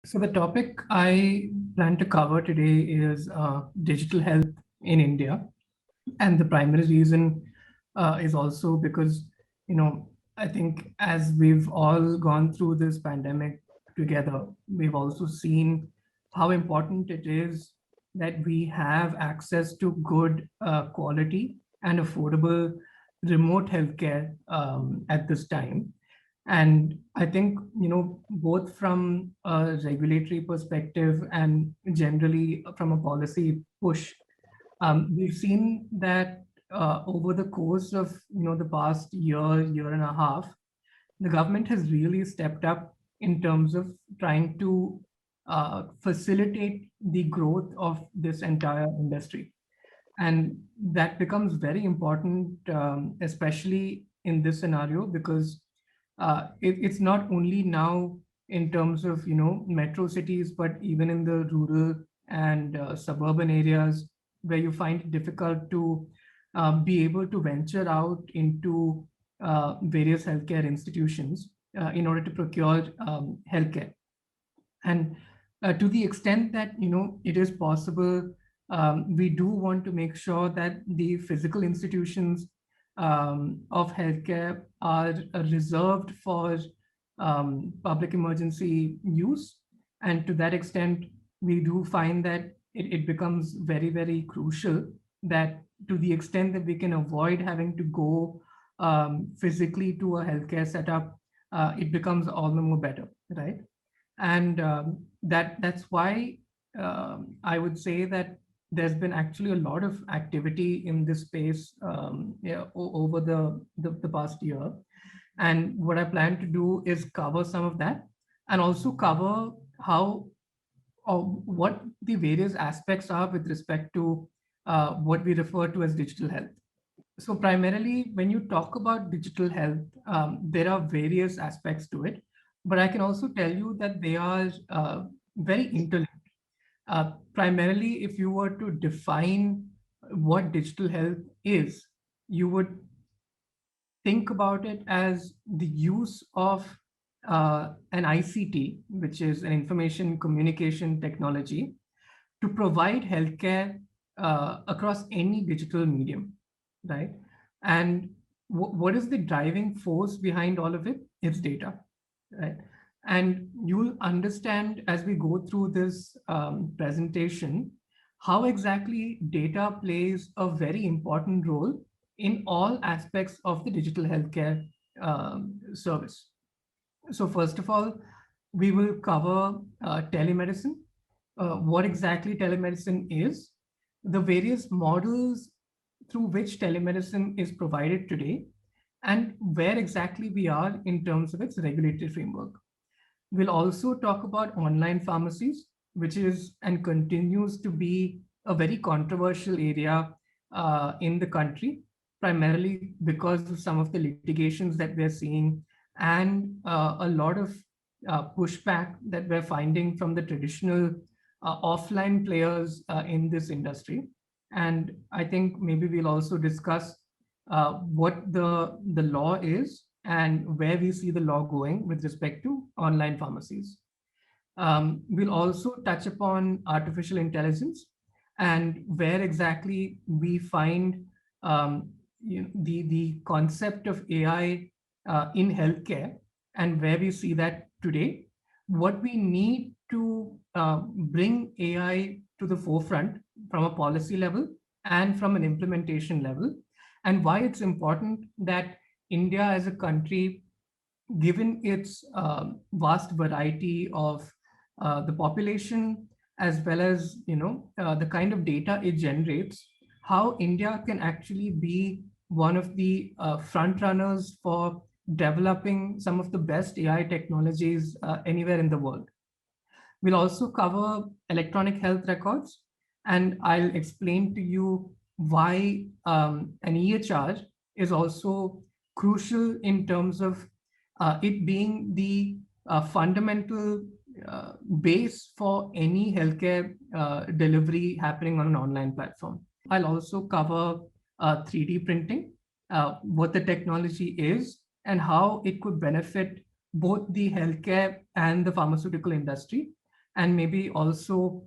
So the topic I plan to cover today is digital health in India, and the primary reason is also because you know I think as we've all gone through this pandemic together, we've also seen how important it is that we have access to good quality and affordable remote healthcare at this time. And I think, both from a regulatory perspective and generally from a policy push, we've seen that over the course of, the past year and a half, the government has really stepped up in terms of trying to facilitate the growth of this entire industry. And that becomes very important, especially in this scenario, because it's not only now in terms of metro cities, but even in the rural and suburban areas where you find it difficult to be able to venture out into various healthcare institutions in order to procure healthcare. And to the extent that it is possible, we do want to make sure that the physical institutions of healthcare are reserved for public emergency use. And to that extent, we do find that it becomes very, very crucial that to the extent that we can avoid having to go physically to a healthcare setup, it becomes all the more better, right? And that's why I would say that there's been actually a lot of activity in this space over the past year. And what I plan to do is cover some of that and also cover how or what the various aspects are with respect to what we refer to as digital health. So primarily, when you talk about digital health, there are various aspects to it, but I can also tell you that they are very interlinked. Primarily, if you were to define what digital health is, you would think about it as the use of an ICT, which is an information communication technology, to provide healthcare across any digital medium, right? And what is the driving force behind all of it? It's data, right? And you'll understand as we go through this presentation how exactly data plays a very important role in all aspects of the digital healthcare service. So first of all, we will cover telemedicine, what exactly telemedicine is, the various models through which telemedicine is provided today, and where exactly we are in terms of its regulatory framework. We'll also talk about online pharmacies, which is and continues to be a very controversial area in the country, primarily because of some of the litigations that we're seeing and a lot of pushback that we're finding from the traditional offline players in this industry. And I think maybe we'll also discuss what the law is and where we see the law going with respect to online pharmacies. We'll also touch upon artificial intelligence and where exactly we find the concept of AI in healthcare and where we see that today, what we need to bring AI to the forefront from a policy level and from an implementation level, and why it's important that India as a country, given its vast variety of the population, as well as the kind of data it generates, how India can actually be one of the front runners for developing some of the best AI technologies anywhere in the world. We'll also cover electronic health records, and I'll explain to you why an EHR is also crucial in terms of it being the fundamental base for any healthcare delivery happening on an online platform. I'll also cover 3D printing, what the technology is, and how it could benefit both the healthcare and the pharmaceutical industry. and maybe also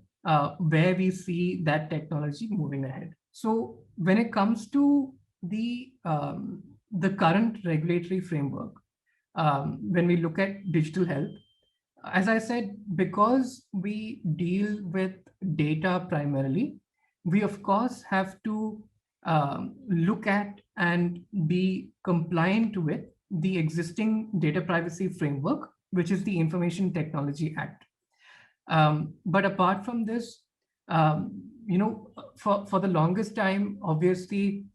where we see that technology moving ahead. So when it comes to the current regulatory framework, when we look at digital health, as I said, because we deal with data primarily, we of course have to look at and be compliant with the existing data privacy framework, which is the Information Technology Act. But apart from this, for the longest time, obviously,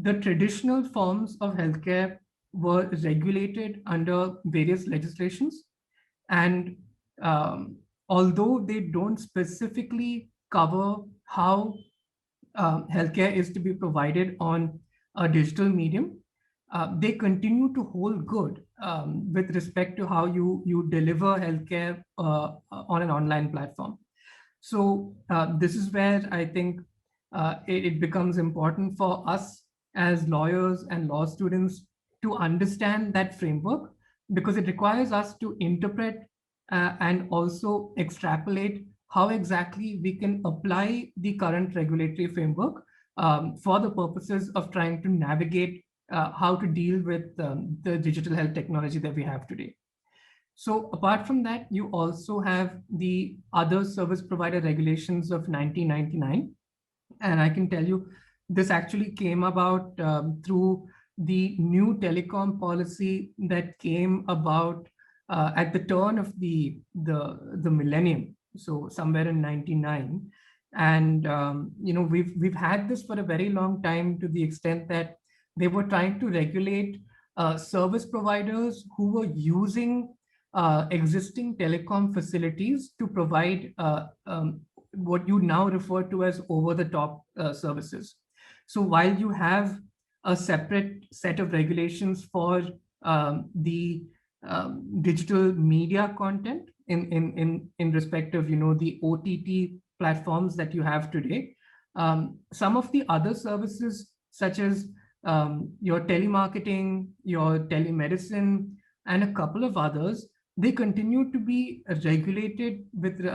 the traditional forms of healthcare were regulated under various legislations. And although they don't specifically cover how healthcare is to be provided on a digital medium, they continue to hold good with respect to how you deliver healthcare on an online platform. So this is where I think it becomes important for us as lawyers and law students to understand that framework, because it requires us to interpret and also extrapolate how exactly we can apply the current regulatory framework for the purposes of trying to navigate how to deal with the digital health technology that we have today. So apart from that, you also have the other service provider regulations of 1999. And I can tell you, this actually came about through the new telecom policy that came about at the turn of the millennium, so somewhere in 99. And we've had this for a very long time, to the extent that they were trying to regulate service providers who were using existing telecom facilities to provide what you now refer to as over-the-top services. So while you have a separate set of regulations for the digital media content in respect of the OTT platforms that you have today, some of the other services, such as your telemarketing, your telemedicine, and a couple of others, they continue to be regulated with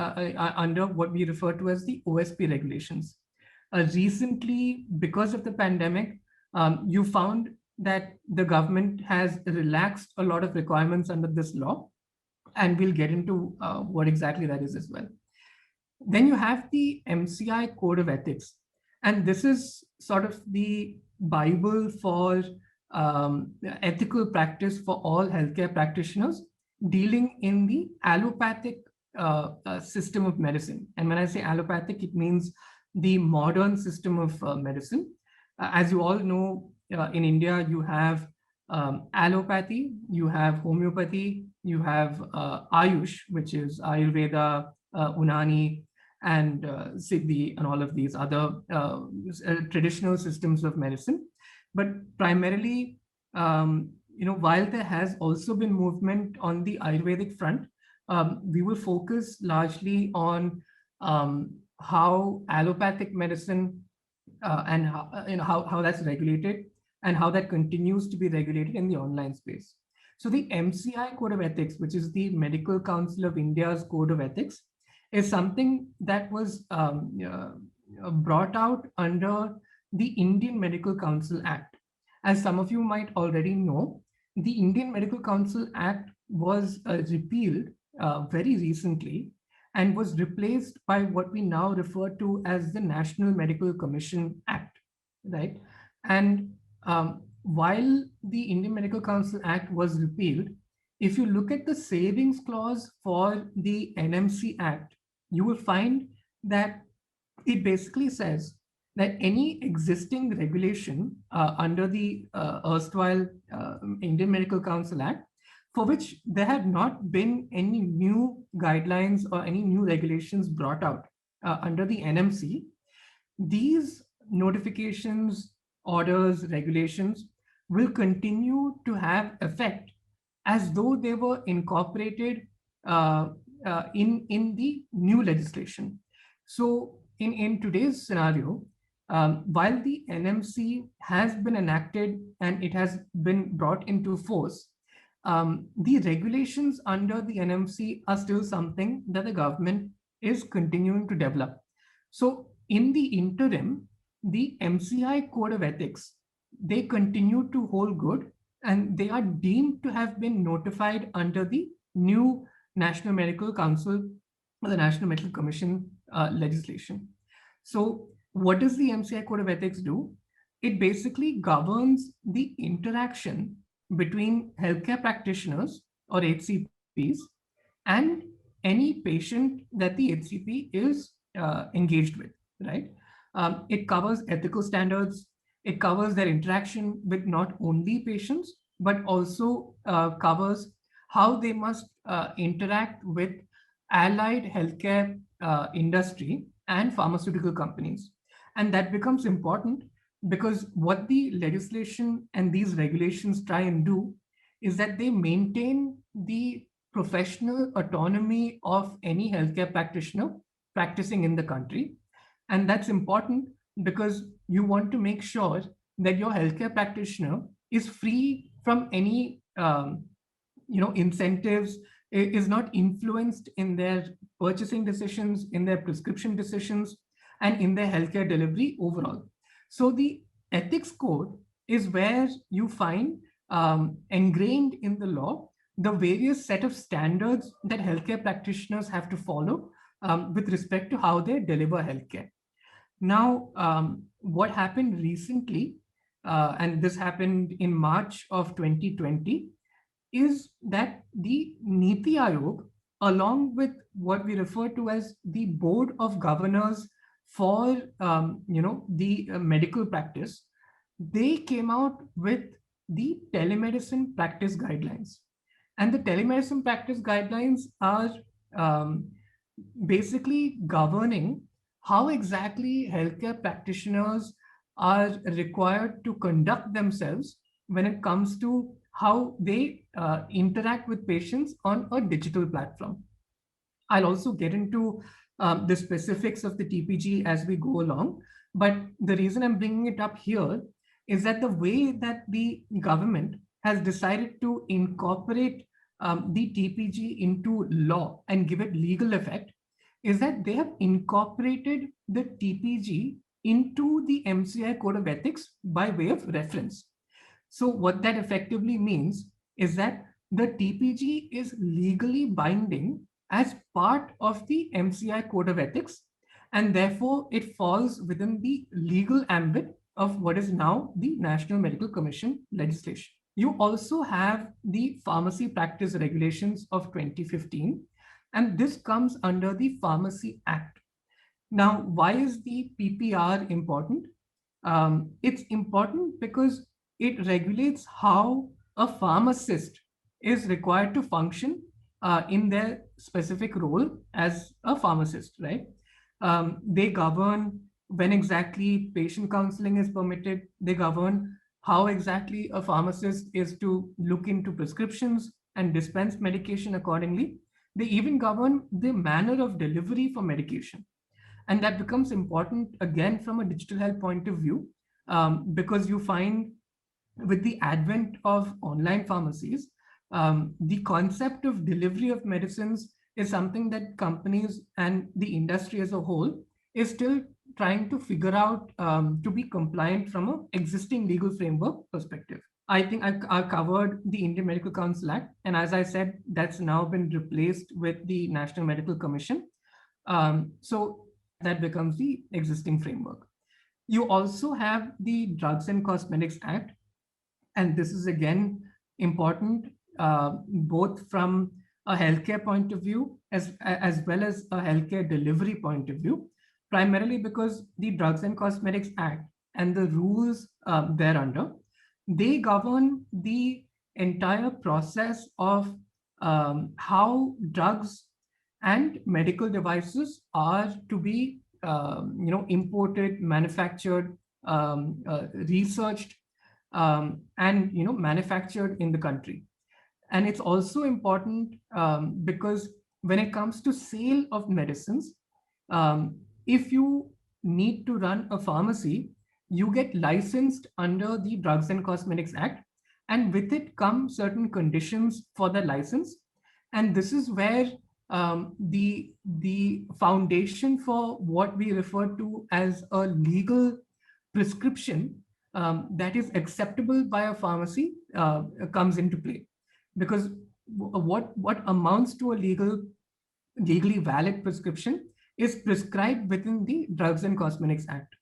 under what we refer to as the OSP regulations. Recently, because of the pandemic, you found that the government has relaxed a lot of requirements under this law, and we'll get into what exactly that is as well. Then you have the MCI Code of Ethics, and this is sort of the Bible for ethical practice for all healthcare practitioners dealing in the allopathic system of medicine. And when I say allopathic, it means the modern system of medicine. As you all know, in India, you have allopathy, you have homeopathy, you have Ayush, which is Ayurveda, Unani, and Siddhi, and all of these other traditional systems of medicine. But primarily, while there has also been movement on the Ayurvedic front, we will focus largely on how allopathic medicine and how that's regulated, and how that continues to be regulated in the online space. So the MCI Code of Ethics, which is the Medical Council of India's Code of Ethics, is something that was brought out under the Indian Medical Council Act. As some of you might already know, the Indian Medical Council Act was repealed very recently and was replaced by what we now refer to as the National Medical Commission Act, right? And while the Indian Medical Council Act was repealed, if you look at the savings clause for the NMC Act, you will find that it basically says that any existing regulation under the erstwhile Indian Medical Council Act, for which there had not been any new guidelines or any new regulations brought out under the NMC, these notifications, orders, regulations will continue to have effect as though they were incorporated in the new legislation. So in today's scenario, while the NMC has been enacted and it has been brought into force, the regulations under the NMC are still something that the government is continuing to develop. So in the interim, the MCI Code of Ethics, they continue to hold good, and they are deemed to have been notified under the new National Medical Council or the National Medical Commission legislation. So what does the MCI Code of Ethics do? It basically governs the interaction between healthcare practitioners or HCPs and any patient that the HCP is engaged with, right? It covers ethical standards. It covers their interaction with not only patients, but also covers how they must interact with allied healthcare industry and pharmaceutical companies. And that becomes important because what the legislation and these regulations try and do is that they maintain the professional autonomy of any healthcare practitioner practicing in the country. And that's important because you want to make sure that your healthcare practitioner is free from any incentives, is not influenced in their purchasing decisions, in their prescription decisions, and in their healthcare delivery overall. So the ethics code is where you find ingrained in the law the various set of standards that healthcare practitioners have to follow with respect to how they deliver healthcare. Now, what happened recently, and this happened in March of 2020, is that the Niti Aayog, along with what we refer to as the Board of Governors for the medical practice, they came out with the telemedicine practice guidelines. And the telemedicine practice guidelines are um, basically governing how exactly healthcare practitioners are required to conduct themselves when it comes to how they interact with patients on a digital platform. I'll also get into the specifics of the TPG as we go along. But the reason I'm bringing it up here is that the way that the government has decided to incorporate the TPG into law and give it legal effect is that they have incorporated the TPG into the MCI Code of Ethics by way of reference. So what that effectively means is that the TPG is legally binding as part of the MCI Code of Ethics, and therefore it falls within the legal ambit of what is now the National Medical Commission legislation. You also have the Pharmacy Practice Regulations of 2015, and this comes under the Pharmacy Act. Now, why is the PPR important? It's important because it regulates how a pharmacist is required to function in their specific role as a pharmacist, right? They govern when exactly patient counseling is permitted. They govern how exactly a pharmacist is to look into prescriptions and dispense medication accordingly. They even govern the manner of delivery for medication. And that becomes important again from a digital health point of view, because you find with the advent of online pharmacies, the concept of delivery of medicines is something that companies and the industry as a whole is still trying to figure out to be compliant from an existing legal framework perspective. I think I covered the Indian Medical Council Act, and as I said, that's now been replaced with the National Medical Commission. So that becomes the existing framework. You also have the Drugs and Cosmetics Act, and this is again important both from a healthcare point of view as well as a healthcare delivery point of view, primarily because the Drugs and Cosmetics Act and the rules thereunder, they govern the entire process of how drugs and medical devices are to be imported, manufactured, researched, and manufactured in the country. And it's also important because when it comes to sale of medicines, if you need to run a pharmacy, you get licensed under the Drugs and Cosmetics Act, and with it come certain conditions for the license. And this is where the foundation for what we refer to as a legal prescription that is acceptable by a pharmacy comes into play, because what amounts to a legally valid prescription is prescribed within the Drugs and Cosmetics Act.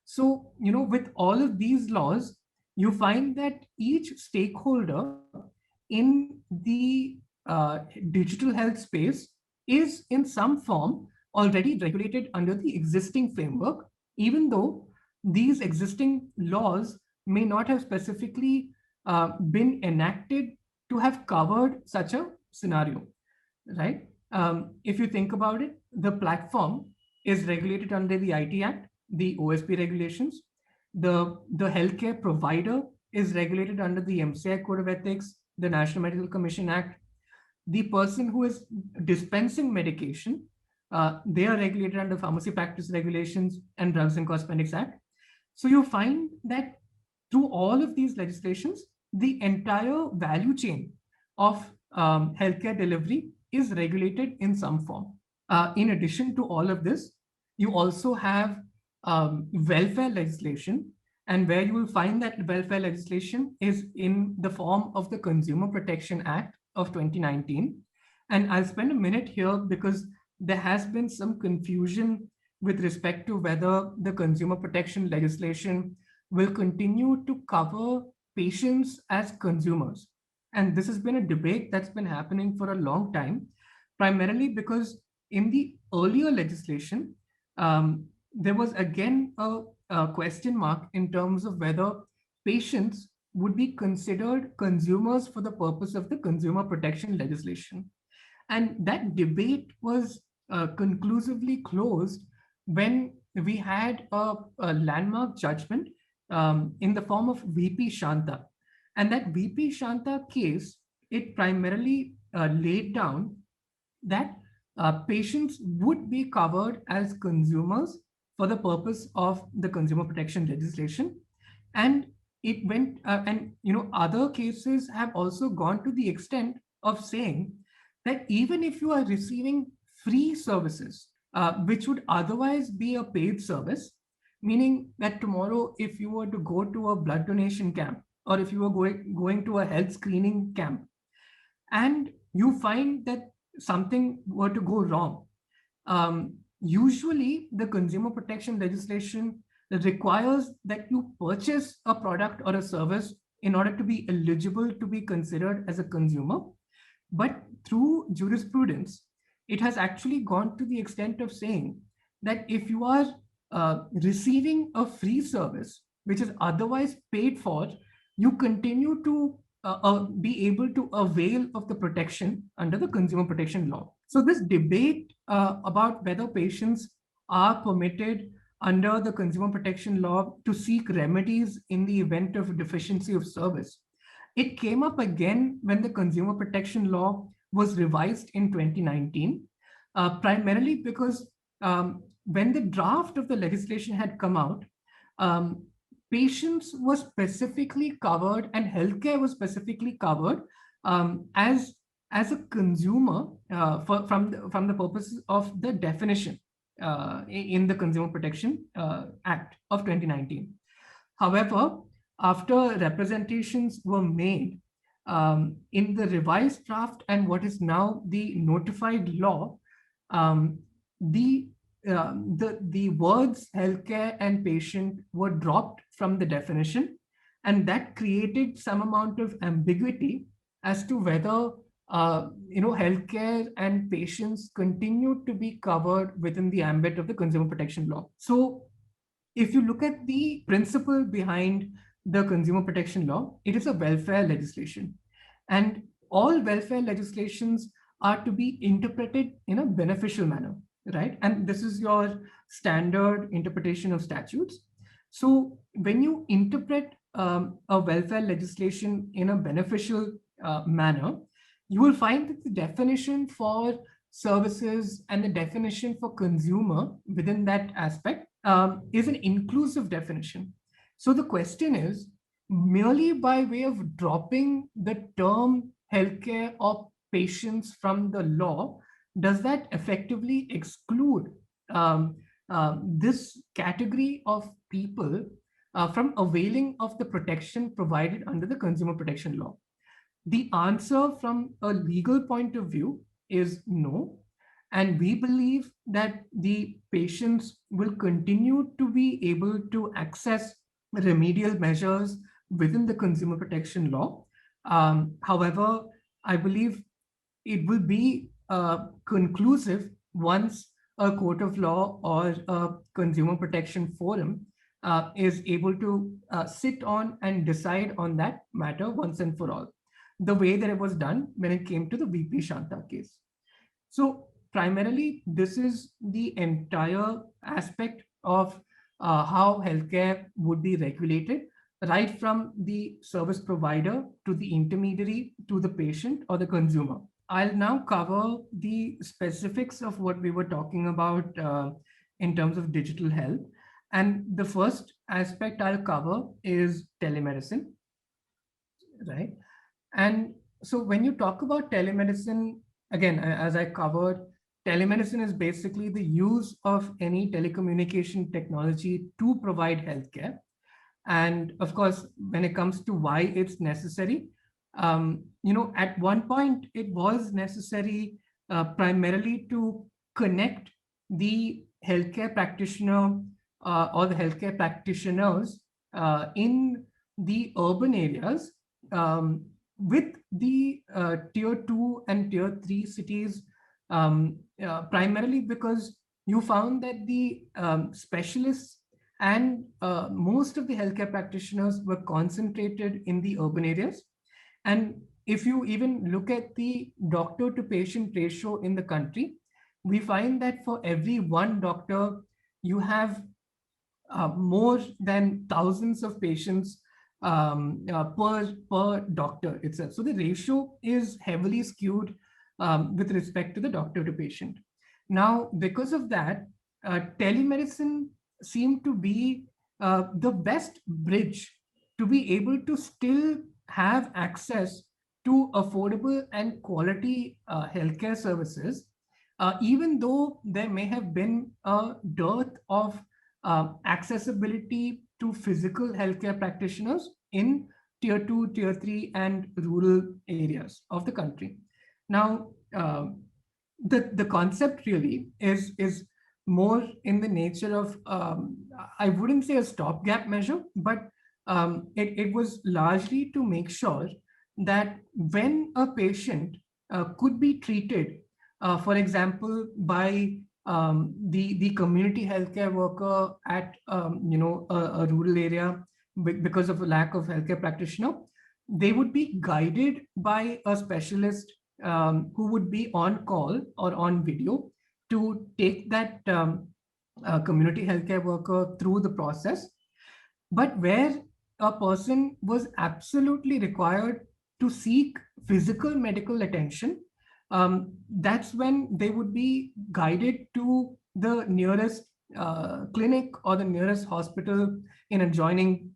So, with all of these laws, you find that each stakeholder in the digital health space is in some form already regulated under the existing framework, even though these existing laws may not have specifically been enacted to have covered such a scenario, right? If you think about it, the platform is regulated under the IT Act, the OSP regulations. The healthcare provider is regulated under the MCI Code of Ethics, the National Medical Commission Act. The person who is dispensing medication, they are regulated under Pharmacy Practice Regulations and Drugs and Cosmetics Act. So you find that through all of these legislations, the entire value chain of healthcare delivery is regulated in some form. In addition to all of this, you also have welfare legislation, and where you will find that welfare legislation is in the form of the Consumer Protection Act of 2019. And I'll spend a minute here because there has been some confusion with respect to whether the consumer protection legislation will continue to cover patients as consumers. And this has been a debate that's been happening for a long time, primarily because in the earlier legislation, there was again a question mark in terms of whether patients would be considered consumers for the purpose of the consumer protection legislation. And that debate was conclusively closed when we had a landmark judgment in the form of VP Shanta. And that VP Shanta case, it primarily laid down that patients would be covered as consumers for the purpose of the consumer protection legislation. And it went, and other cases have also gone to the extent of saying that even if you are receiving free services, which would otherwise be a paid service, meaning that tomorrow, if you were to go to a blood donation camp, or if you were going to a health screening camp, and you find that something were to go wrong, usually the consumer protection legislation requires that you purchase a product or a service in order to be eligible to be considered as a consumer. But through jurisprudence, it has actually gone to the extent of saying that if you are receiving a free service, which is otherwise paid for, you continue to be able to avail of the protection under the consumer protection law. So this debate about whether patients are permitted under the consumer protection law to seek remedies in the event of deficiency of service, it came up again when the consumer protection law was revised in 2019, primarily because when the draft of the legislation had come out, patients were specifically covered and healthcare was specifically covered as a consumer from the purposes of the definition in the Consumer Protection Act of 2019. However, after representations were made in the revised draft and what is now the notified law, the words healthcare and patient were dropped from the definition, and that created some amount of ambiguity as to whether healthcare and patients continue to be covered within the ambit of the consumer protection law. So if you look at the principle behind the consumer protection law, it is a welfare legislation, and all welfare legislations are to be interpreted in a beneficial manner, right? And this is your standard interpretation of statutes. So when you interpret a welfare legislation in a beneficial manner, you will find that the definition for services and the definition for consumer within that aspect is an inclusive definition. So the question is, merely by way of dropping the term healthcare or patients from the law, does that effectively exclude um, this category of people from availing of the protection provided under the consumer protection law? The answer from a legal point of view is no. And we believe that the patients will continue to be able to access remedial measures within the consumer protection law. However, I believe it will be conclusive once a court of law or a consumer protection forum is able to sit on and decide on that matter once and for all, the way that it was done when it came to the VP Shanta case. So primarily, this is the entire aspect of how healthcare would be regulated, right from the service provider to the intermediary to the patient or the consumer. I'll now cover the specifics of what we were talking about in terms of digital health. And the first aspect I'll cover is telemedicine, right? And so when you talk about telemedicine, again, as I covered, telemedicine is basically the use of any telecommunication technology to provide healthcare. And of course, when it comes to why it's necessary, at one point it was necessary primarily to connect the healthcare practitioner or the healthcare practitioners in the urban areas with the tier 2 and tier 3 cities, primarily because you found that the specialists and most of the healthcare practitioners were concentrated in the urban areas. And if you even look at the doctor to patient ratio in the country, we find that for every one doctor, you have more than thousands of patients per doctor itself. So the ratio is heavily skewed with respect to the doctor to patient. Now, because of that, telemedicine seemed to be the best bridge to be able to still have access to affordable and quality healthcare services, even though there may have been a dearth of accessibility to physical healthcare practitioners in tier 2, tier 3, and rural areas of the country. Now, the concept really is more in the nature of, I wouldn't say a stopgap measure, but it was largely to make sure that when a patient could be treated, for example, by the community healthcare worker at a rural area because of a lack of healthcare practitioner, they would be guided by a specialist who would be on call or on video to take that community healthcare worker through the process. But where a person was absolutely required to seek physical medical attention, that's when they would be guided to the nearest clinic or the nearest hospital in adjoining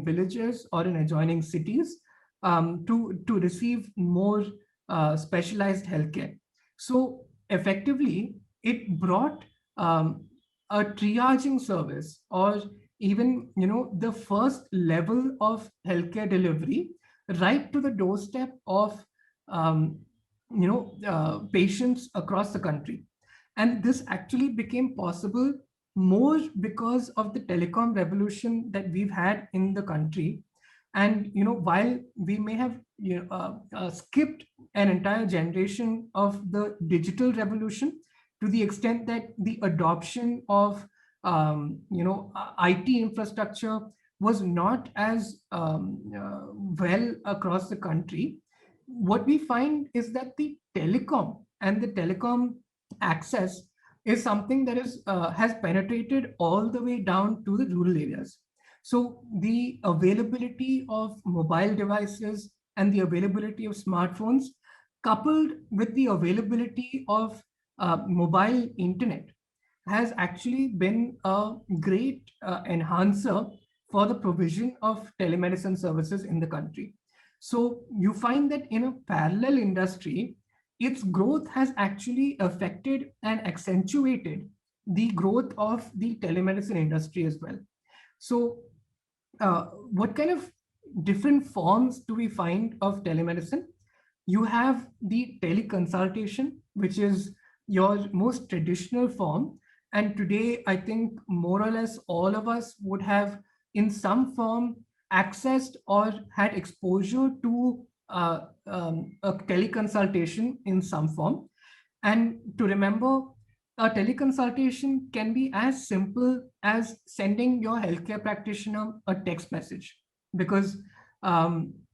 villages or in adjoining cities to receive more specialized healthcare. So effectively, it brought a triaging service, or even the first level of healthcare delivery right to the doorstep of patients across the country. And this actually became possible more because of the telecom revolution that we've had in the country. And while we may have skipped an entire generation of the digital revolution, to the extent that the adoption of IT infrastructure was not as well across the country, what we find is that the telecom and the telecom access is something that has penetrated all the way down to the rural areas. So the availability of mobile devices and the availability of smartphones, coupled with the availability of mobile internet, has actually been a great enhancer for the provision of telemedicine services in the country. So you find that in a parallel industry, its growth has actually affected and accentuated the growth of the telemedicine industry as well. So, what kind of different forms do we find of telemedicine? You have the teleconsultation, which is your most traditional form. And today, I think more or less all of us would have, in some form, accessed or had exposure to a teleconsultation in some form. And to remember, a teleconsultation can be as simple as sending your healthcare practitioner a text message, because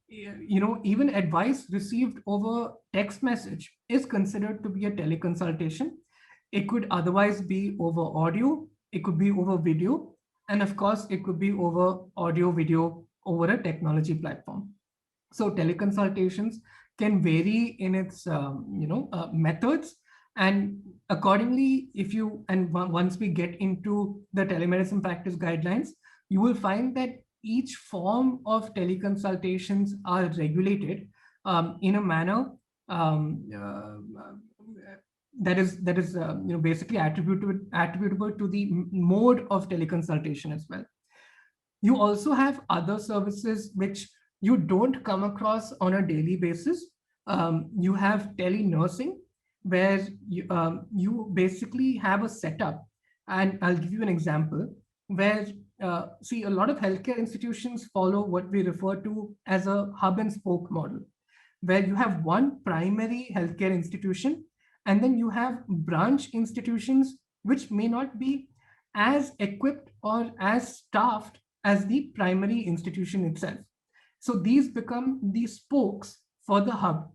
even advice received over text message is considered to be a teleconsultation. It could otherwise be over audio, it could be over video, and of course, it could be over audio, video over a technology platform. So teleconsultations can vary in its methods, and accordingly, if you and once we get into the telemedicine practice guidelines, you will find that each form of teleconsultations are regulated in a manner that is basically attributable to the mode of teleconsultation as well. You also have other services which you don't come across on a daily basis. You have telenursing, where you basically have a setup. And I'll give you an example where, see, a lot of healthcare institutions follow what we refer to as a hub and spoke model, where you have one primary healthcare institution, and then you have branch institutions which may not be as equipped or as staffed as the primary institution itself. So these become the spokes for the hub.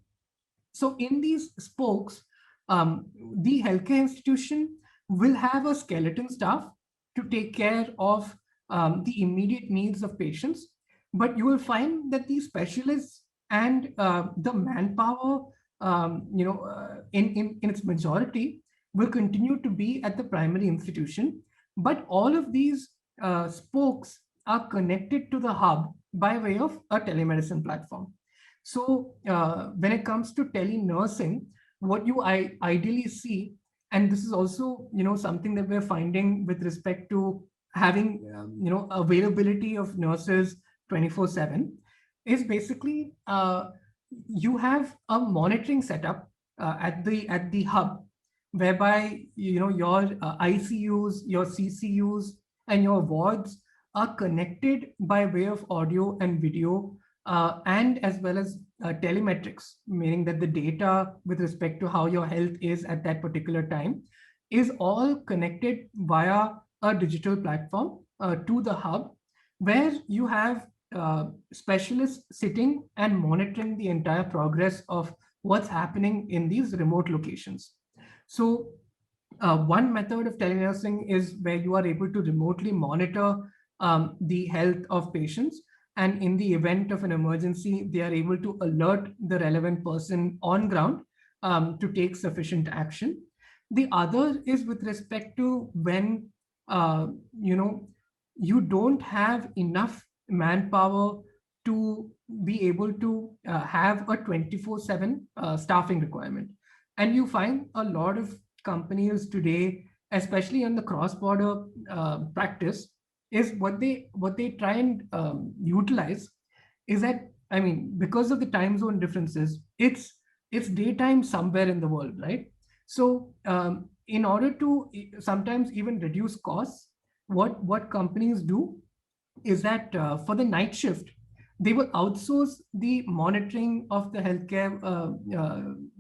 So in these spokes, the healthcare institution will have a skeleton staff to take care of the immediate needs of patients. But you will find that the specialists and the manpower, in its majority, will continue to be at the primary institution. But all of these spokes are connected to the hub by way of a telemedicine platform. So when it comes to telenursing, what you ideally see, and this is also something that we're finding with respect to having availability of nurses 24/7, is basically you have a monitoring setup at the hub, whereby your ICUs, your CCUs, and your wards are connected by way of audio and video, and as well as telemetrics, meaning that the data with respect to how your health is at that particular time is all connected via a digital platform to the hub, where you have specialists sitting and monitoring the entire progress of what's happening in these remote locations. So one method of telenursing is where you are able to remotely monitor the health of patients, and in the event of an emergency, they are able to alert the relevant person on ground to take sufficient action. The other is with respect to when you don't have enough manpower to be able to have a 24/7 staffing requirement. And you find a lot of companies today, especially in the cross-border practice, is what they try and utilize is that, I mean, because of the time zone differences, it's daytime somewhere in the world, right? So in order to sometimes even reduce costs, what companies do is that for the night shift, they will outsource the monitoring of the healthcare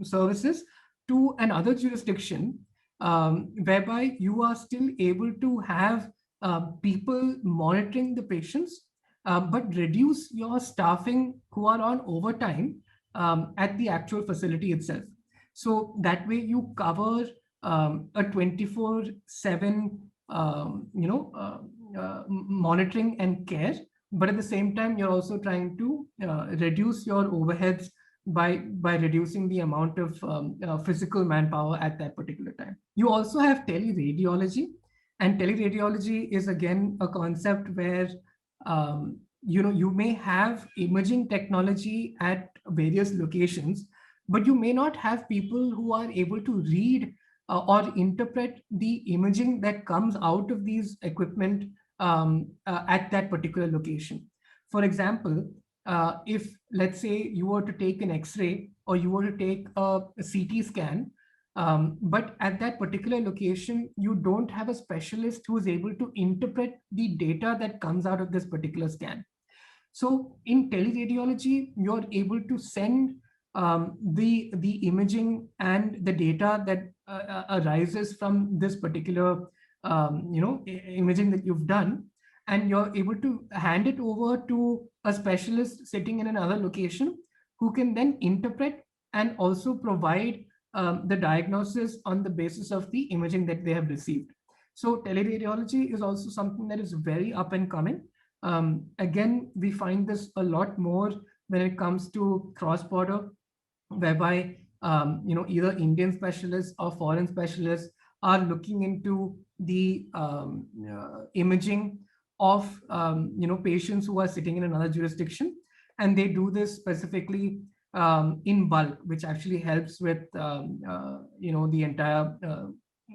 services to another jurisdiction, whereby you are still able to have people monitoring the patients, but reduce your staffing who are on overtime at the actual facility itself. So that way you cover a 24/7 monitoring and care, but at the same time you're also trying to reduce your overheads by reducing the amount of physical manpower at that particular time. You also have teleradiology, and teleradiology is again a concept where you may have imaging technology at various locations, but you may not have people who are able to read or interpret the imaging that comes out of these equipment at that particular location. For example, if let's say you were to take an X-ray or you were to take a CT scan, but at that particular location, you don't have a specialist who is able to interpret the data that comes out of this particular scan. So in teleradiology, you're able to send the imaging and the data that arises from this particular imaging that you've done, and you're able to hand it over to a specialist sitting in another location who can then interpret and also provide the diagnosis on the basis of the imaging that they have received. So teleradiology is also something that is very up and coming. Again, we find this a lot more when it comes to cross-border, whereby either Indian specialists or foreign specialists are looking into the imaging of patients who are sitting in another jurisdiction, and they do this specifically in bulk, which actually helps with the entire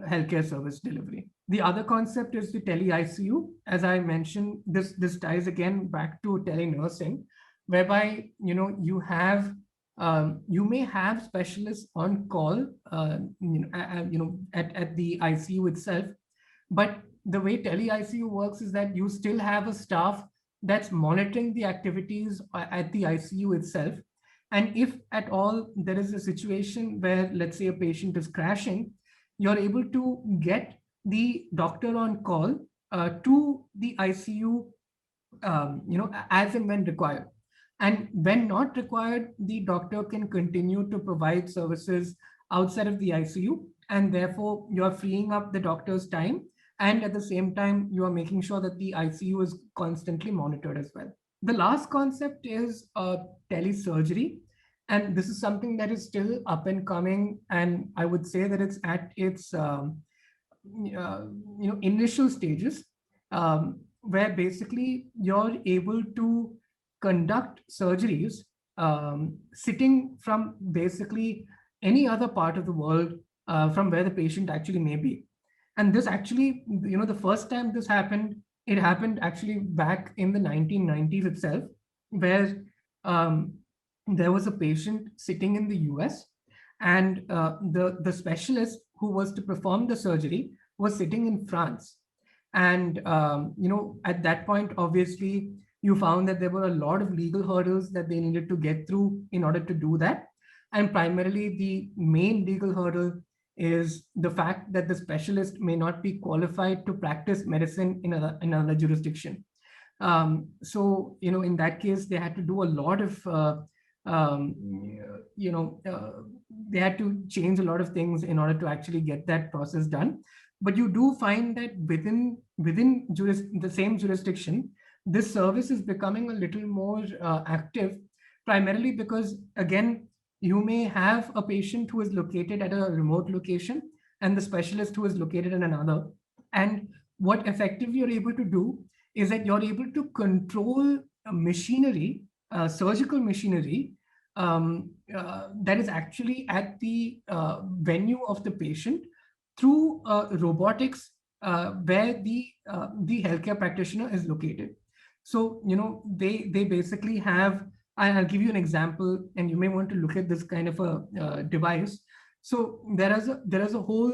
healthcare service delivery. The other concept is the tele-ICU. As I mentioned, this ties again back to telenursing, whereby you may have specialists on call, at the ICU itself, but the way tele-ICU works is that you still have a staff that's monitoring the activities at the ICU itself. And if at all there is a situation where, let's say, a patient is crashing, you're able to get the doctor on call to the ICU, as and when required. And when not required, the doctor can continue to provide services outside of the ICU, and therefore you're freeing up the doctor's time. And at the same time, you are making sure that the ICU is constantly monitored as well. The last concept is telesurgery. And this is something that is still up and coming. And I would say that it's at its initial stages, where basically you're able to conduct surgeries sitting from basically any other part of the world from where the patient actually may be. And this actually, the first time this happened, it happened actually back in the 1990s itself, where there was a patient sitting in the US, and the specialist who was to perform the surgery was sitting in France. And at that point, obviously, you found that there were a lot of legal hurdles that they needed to get through in order to do that. And primarily, the main legal hurdle is the fact that the specialist may not be qualified to practice medicine in another jurisdiction. So, in that case, they had to do a lot of they had to change a lot of things in order to actually get that process done. But you do find that within the same jurisdiction, this service is becoming a little more active, primarily because, again, you may have a patient who is located at a remote location and the specialist who is located in another. And what effectively you're able to do is that you're able to control machinery, surgical machinery, that is actually at the venue of the patient through robotics, where the healthcare practitioner is located. So, they basically have, I'll give you an example, and you may want to look at this kind of a device. So there is a whole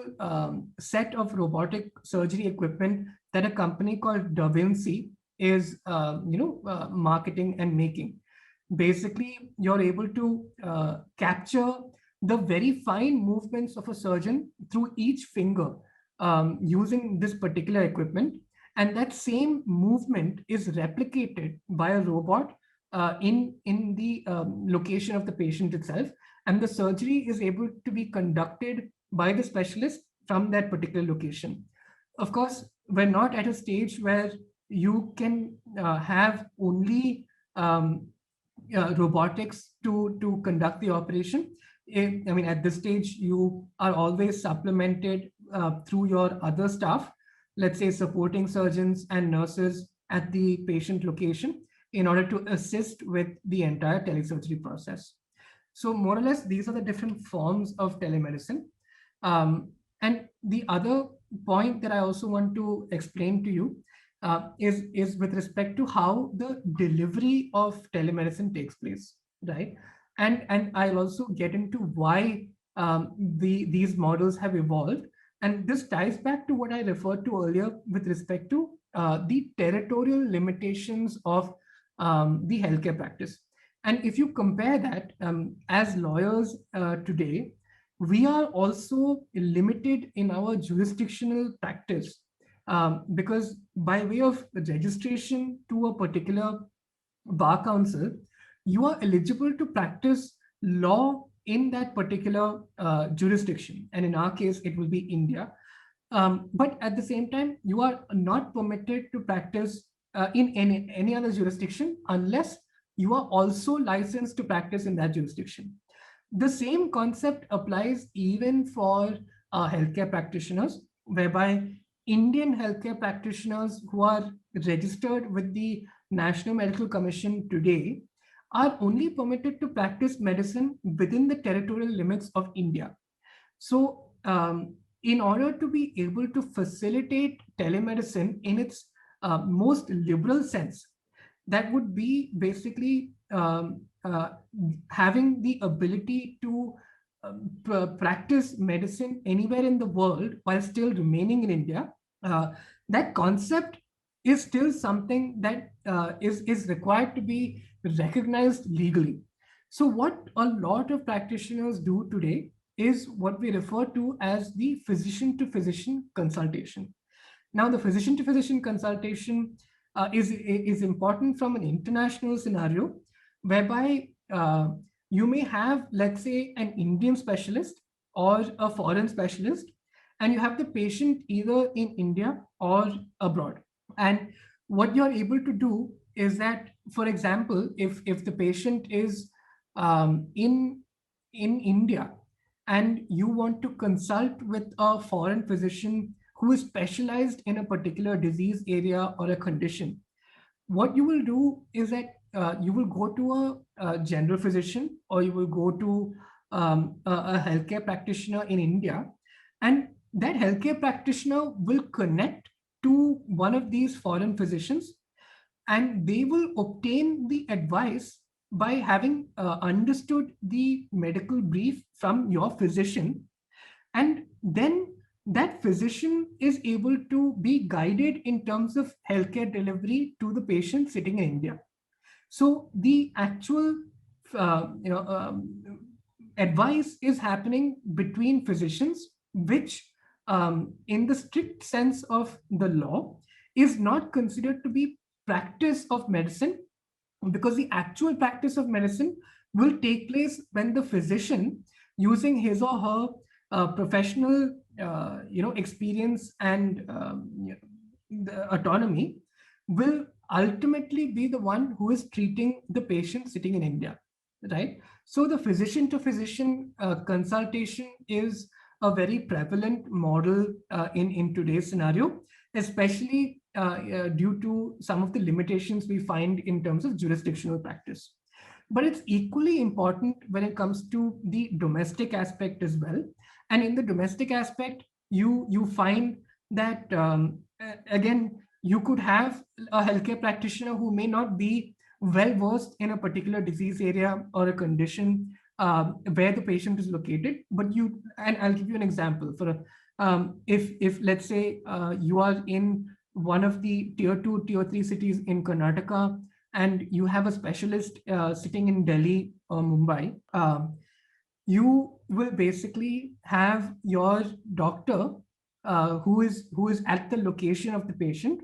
set of robotic surgery equipment that a company called Da Vinci is marketing and making. Basically, you're able to capture the very fine movements of a surgeon through each finger using this particular equipment. And that same movement is replicated by a robot in the location of the patient itself. And the surgery is able to be conducted by the specialist from that particular location. Of course, we're not at a stage where you can have only robotics to conduct the operation. I mean, at this stage, you are always supplemented through your other staff, let's say supporting surgeons and nurses at the patient location, in order to assist with the entire telesurgery process. So more or less, these are the different forms of telemedicine. And the other point that I also want to explain to you is with respect to how the delivery of telemedicine takes place, right? And I'll also get into why these models have evolved. And this ties back to what I referred to earlier with respect to the territorial limitations of the healthcare practice. And if you compare that, as lawyers today, we are also limited in our jurisdictional practice because by way of registration to a particular bar council, you are eligible to practice law in that particular jurisdiction. And in our case, it will be India. But at the same time, you are not permitted to practice in any other jurisdiction unless you are also licensed to practice in that jurisdiction. The same concept applies even for healthcare practitioners, whereby Indian healthcare practitioners who are registered with the National Medical Commission today are only permitted to practice medicine within the territorial limits of India. So, in order to be able to facilitate telemedicine in its most liberal sense, that would be basically having the ability to practice medicine anywhere in the world while still remaining in India. That concept is still something that is required to be recognized legally. So, what a lot of practitioners do today is what we refer to as the physician to physician consultation. Now, the physician to physician consultation is important from an international scenario whereby you may have, let's say, an Indian specialist or a foreign specialist, and you have the patient either in India or abroad. And what you're able to do is that, for example, if the patient is in India and you want to consult with a foreign physician who is specialized in a particular disease area or a condition, what you will do is that you will go to a general physician or you will go to a healthcare practitioner in India, and that healthcare practitioner will connect to one of these foreign physicians, and they will obtain the advice by having understood the medical brief from your physician, and then that physician is able to be guided in terms of healthcare delivery to the patient sitting in India. So the actual advice is happening between physicians, which in the strict sense of the law is not considered to be practice of medicine, because the actual practice of medicine will take place when the physician, using his or her professional experience and the autonomy, will ultimately be the one who is treating the patient sitting in India, right? So the physician to physician consultation is a very prevalent model in today's scenario, especially due to some of the limitations we find in terms of jurisdictional practice. But it's equally important when it comes to the domestic aspect as well. And in the domestic aspect, you find that again, you could have a healthcare practitioner who may not be well versed in a particular disease area or a condition where the patient is located, but you, and I'll give you an example. For if let's say you are in one of the tier 2 tier 3 cities in Karnataka, and you have a specialist sitting in Delhi or Mumbai, you will basically have your doctor who is at the location of the patient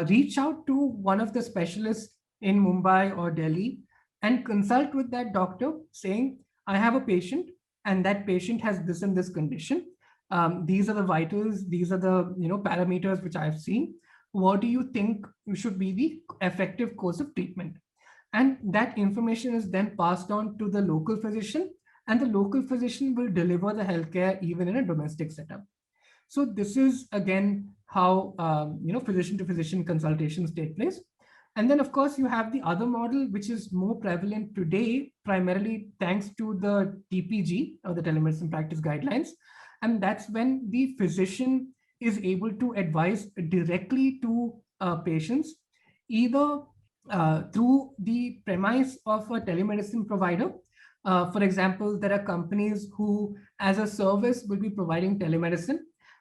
reach out to one of the specialists in Mumbai or Delhi and consult with that doctor, saying, I have a patient and that patient has this and this condition. These are the vitals, these are the parameters which I've seen. What do you think should be the effective course of treatment? And that information is then passed on to the local physician, and the local physician will deliver the healthcare even in a domestic setup. So this is again how physician to physician consultations take place. And then, of course, you have the other model, which is more prevalent today, primarily thanks to the TPG, or the telemedicine practice guidelines. And that's when the physician is able to advise directly to patients, either through the premise of a telemedicine provider. For example, there are companies who, as a service, will be providing telemedicine.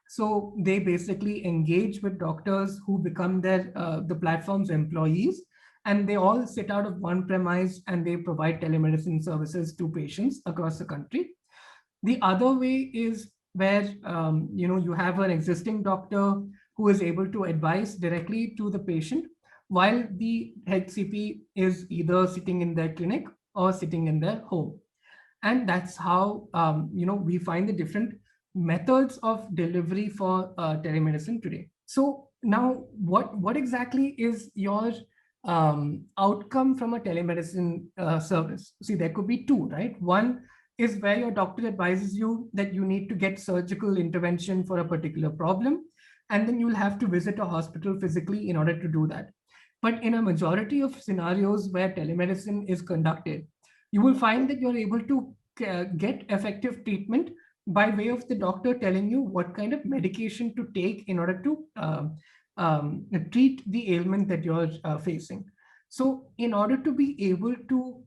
So they basically engage with doctors who become the platform's employees, and they all sit out of one premise and they provide telemedicine services to patients across the country. The other way is where you have an existing doctor who is able to advise directly to the patient, while the HCP is either sitting in their clinic or sitting in their home. And that's how we find the different methods of delivery for telemedicine today. So now, what exactly is your outcome from a telemedicine service? See, there could be two, right? One is where your doctor advises you that you need to get surgical intervention for a particular problem, and then you'll have to visit a hospital physically in order to do that. But in a majority of scenarios where telemedicine is conducted, you will find that you're able to get effective treatment by way of the doctor telling you what kind of medication to take in order to treat the ailment that you're facing. So, in order to be able to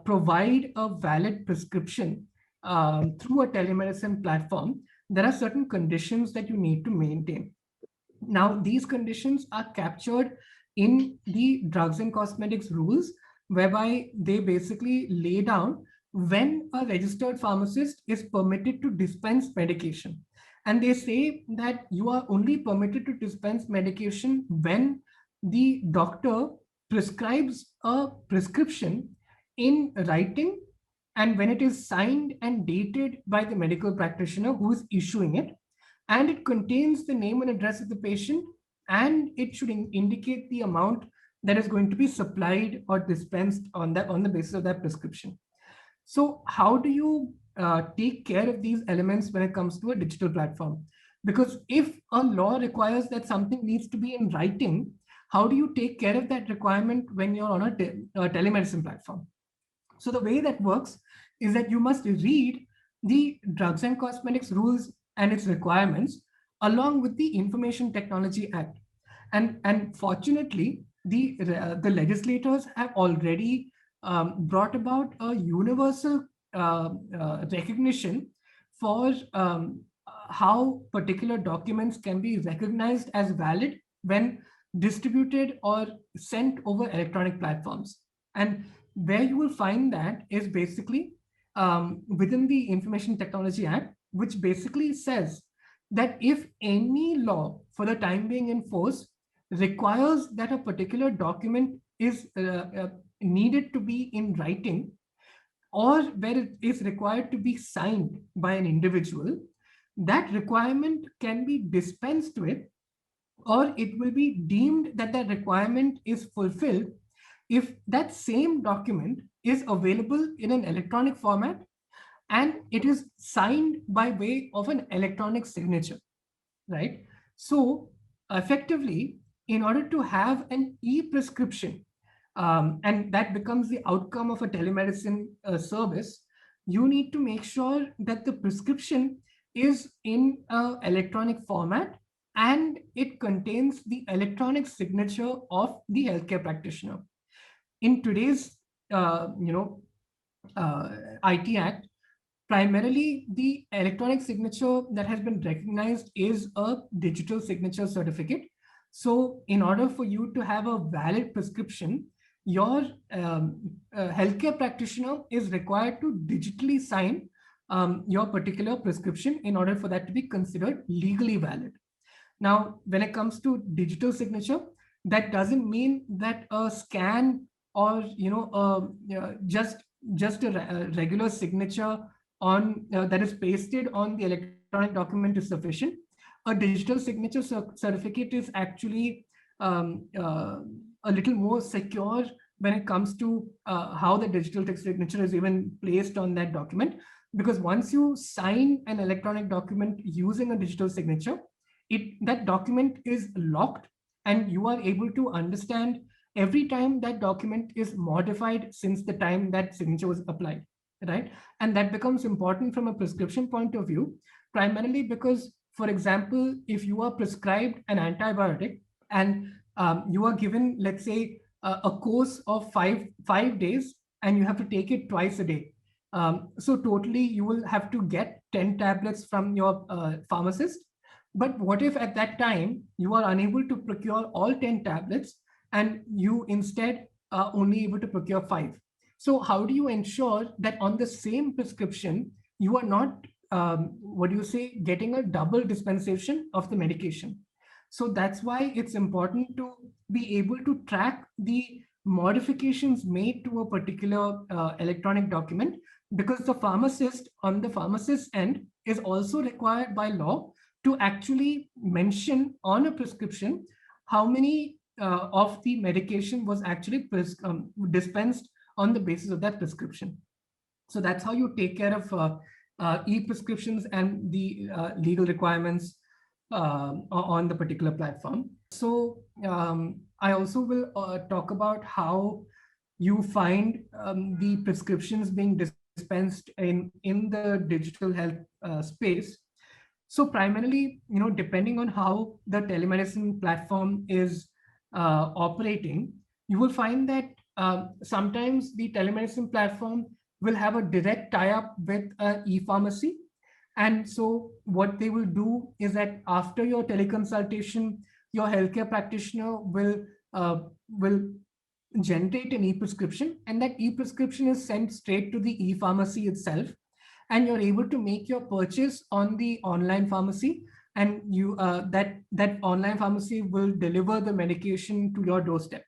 provide a valid prescription through a telemedicine platform, there are certain conditions that you need to maintain. Now, these conditions are captured in the drugs and cosmetics rules, whereby they basically lay down when a registered pharmacist is permitted to dispense medication. And they say that you are only permitted to dispense medication when the doctor prescribes a prescription in writing, and when it is signed and dated by the medical practitioner who is issuing it, and it contains the name and address of the patient, and it should indicate the amount that is going to be supplied or dispensed on the basis of that prescription. So how do you take care of these elements when it comes to a digital platform? Because if a law requires that something needs to be in writing, how do you take care of that requirement when you're on a telemedicine platform? So the way that works is that you must read the drugs and cosmetics rules and its requirements along with the Information Technology Act. And fortunately, the legislators have already brought about a universal recognition for how particular documents can be recognized as valid when distributed or sent over electronic platforms. And where you will find that is basically within the Information Technology Act, which basically says that if any law for the time being in force requires that a particular document is needed to be in writing, or where it is required to be signed by an individual, that requirement can be dispensed with, or it will be deemed that that requirement is fulfilled if that same document is available in an electronic format and it is signed by way of an electronic signature, right? So effectively, in order to have an e-prescription, and that becomes the outcome of a telemedicine service, you need to make sure that the prescription is in an electronic format and it contains the electronic signature of the healthcare practitioner. In today's IT Act, primarily the electronic signature that has been recognized is a digital signature certificate. So in order for you to have a valid prescription, your healthcare practitioner is required to digitally sign your particular prescription in order for that to be considered legally valid. Now, when it comes to digital signature, that doesn't mean that a scan or just a regular signature on that is pasted on the electronic document is sufficient. A digital signature certificate is actually a little more secure when it comes to how the digital signature is even placed on that document. Because once you sign an electronic document using a digital signature, that document is locked, and you are able to understand every time that document is modified since the time that signature was applied, right? And that becomes important from a prescription point of view, primarily because, for example, if you are prescribed an antibiotic and you are given, let's say, a course of five days, and you have to take it twice a day. So totally, you will have to get 10 tablets from your pharmacist. But what if at that time you are unable to procure all 10 tablets and you instead are only able to procure five? So how do you ensure that on the same prescription, you are not, what do you say, getting a double dispensation of the medication? So that's why it's important to be able to track the modifications made to a particular electronic document, because the pharmacist on the pharmacist end is also required by law to actually mention on a prescription how many of the medication was actually dispensed on the basis of that prescription. So that's how you take care of e-prescriptions and the legal requirements on the particular platform. So I also will talk about how you find the prescriptions being dispensed in the digital health space. So primarily, depending on how the telemedicine platform is operating, you will find that sometimes the telemedicine platform will have a direct tie-up with an e-pharmacy. And so what they will do is that after your teleconsultation, your healthcare practitioner will generate an e-prescription, and that e-prescription is sent straight to the e-pharmacy itself, and you're able to make your purchase on the online pharmacy, and you that online pharmacy will deliver the medication to your doorstep.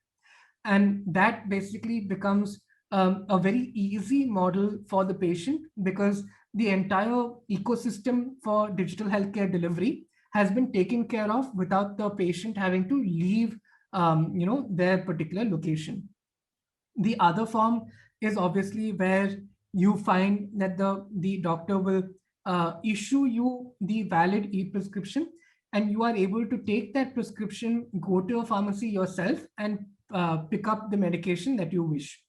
And that basically becomes a very easy model for the patient, because the entire ecosystem for digital healthcare delivery has been taken care of without the patient having to leave their particular location. The other form is obviously where you find that the doctor will issue you the valid e-prescription, and you are able to take that prescription, go to a pharmacy yourself, and pick up the medication that you wish.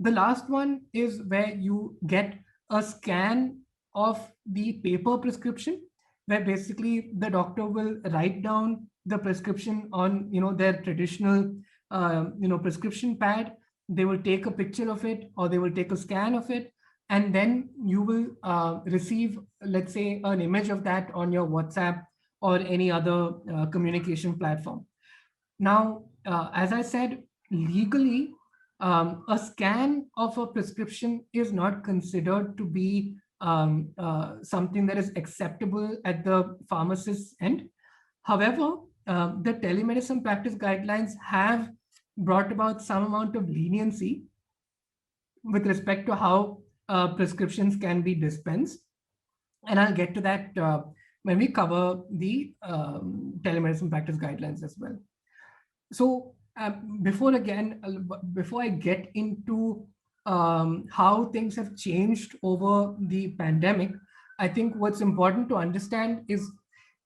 The last one is where you get a scan of the paper prescription, where basically the doctor will write down the prescription on their traditional prescription pad. They will take a picture of it, or they will take a scan of it, and then you will receive, let's say, an image of that on your WhatsApp or any other communication platform. Now, as I said, legally, a scan of a prescription is not considered to be something that is acceptable at the pharmacist's end. However, the telemedicine practice guidelines have brought about some amount of leniency with respect to how prescriptions can be dispensed. And I'll get to that when we cover the telemedicine practice guidelines as well. So before I get into how things have changed over the pandemic, I think what's important to understand is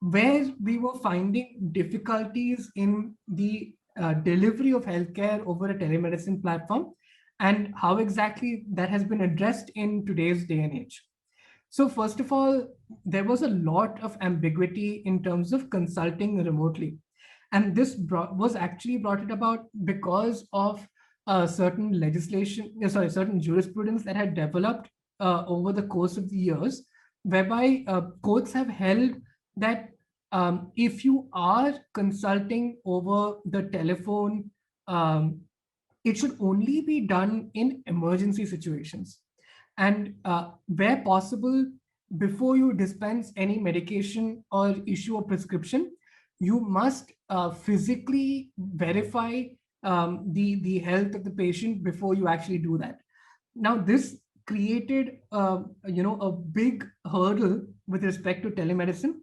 where we were finding difficulties in the delivery of healthcare over a telemedicine platform, and how exactly that has been addressed in today's day and age. So first of all, there was a lot of ambiguity in terms of consulting remotely. And this was actually brought about because of certain certain jurisprudence that had developed over the course of the years, whereby courts have held that if you are consulting over the telephone, it should only be done in emergency situations. And where possible, before you dispense any medication or issue a prescription, you must physically verify the health of the patient before you actually do that. Now, this created a big hurdle with respect to telemedicine,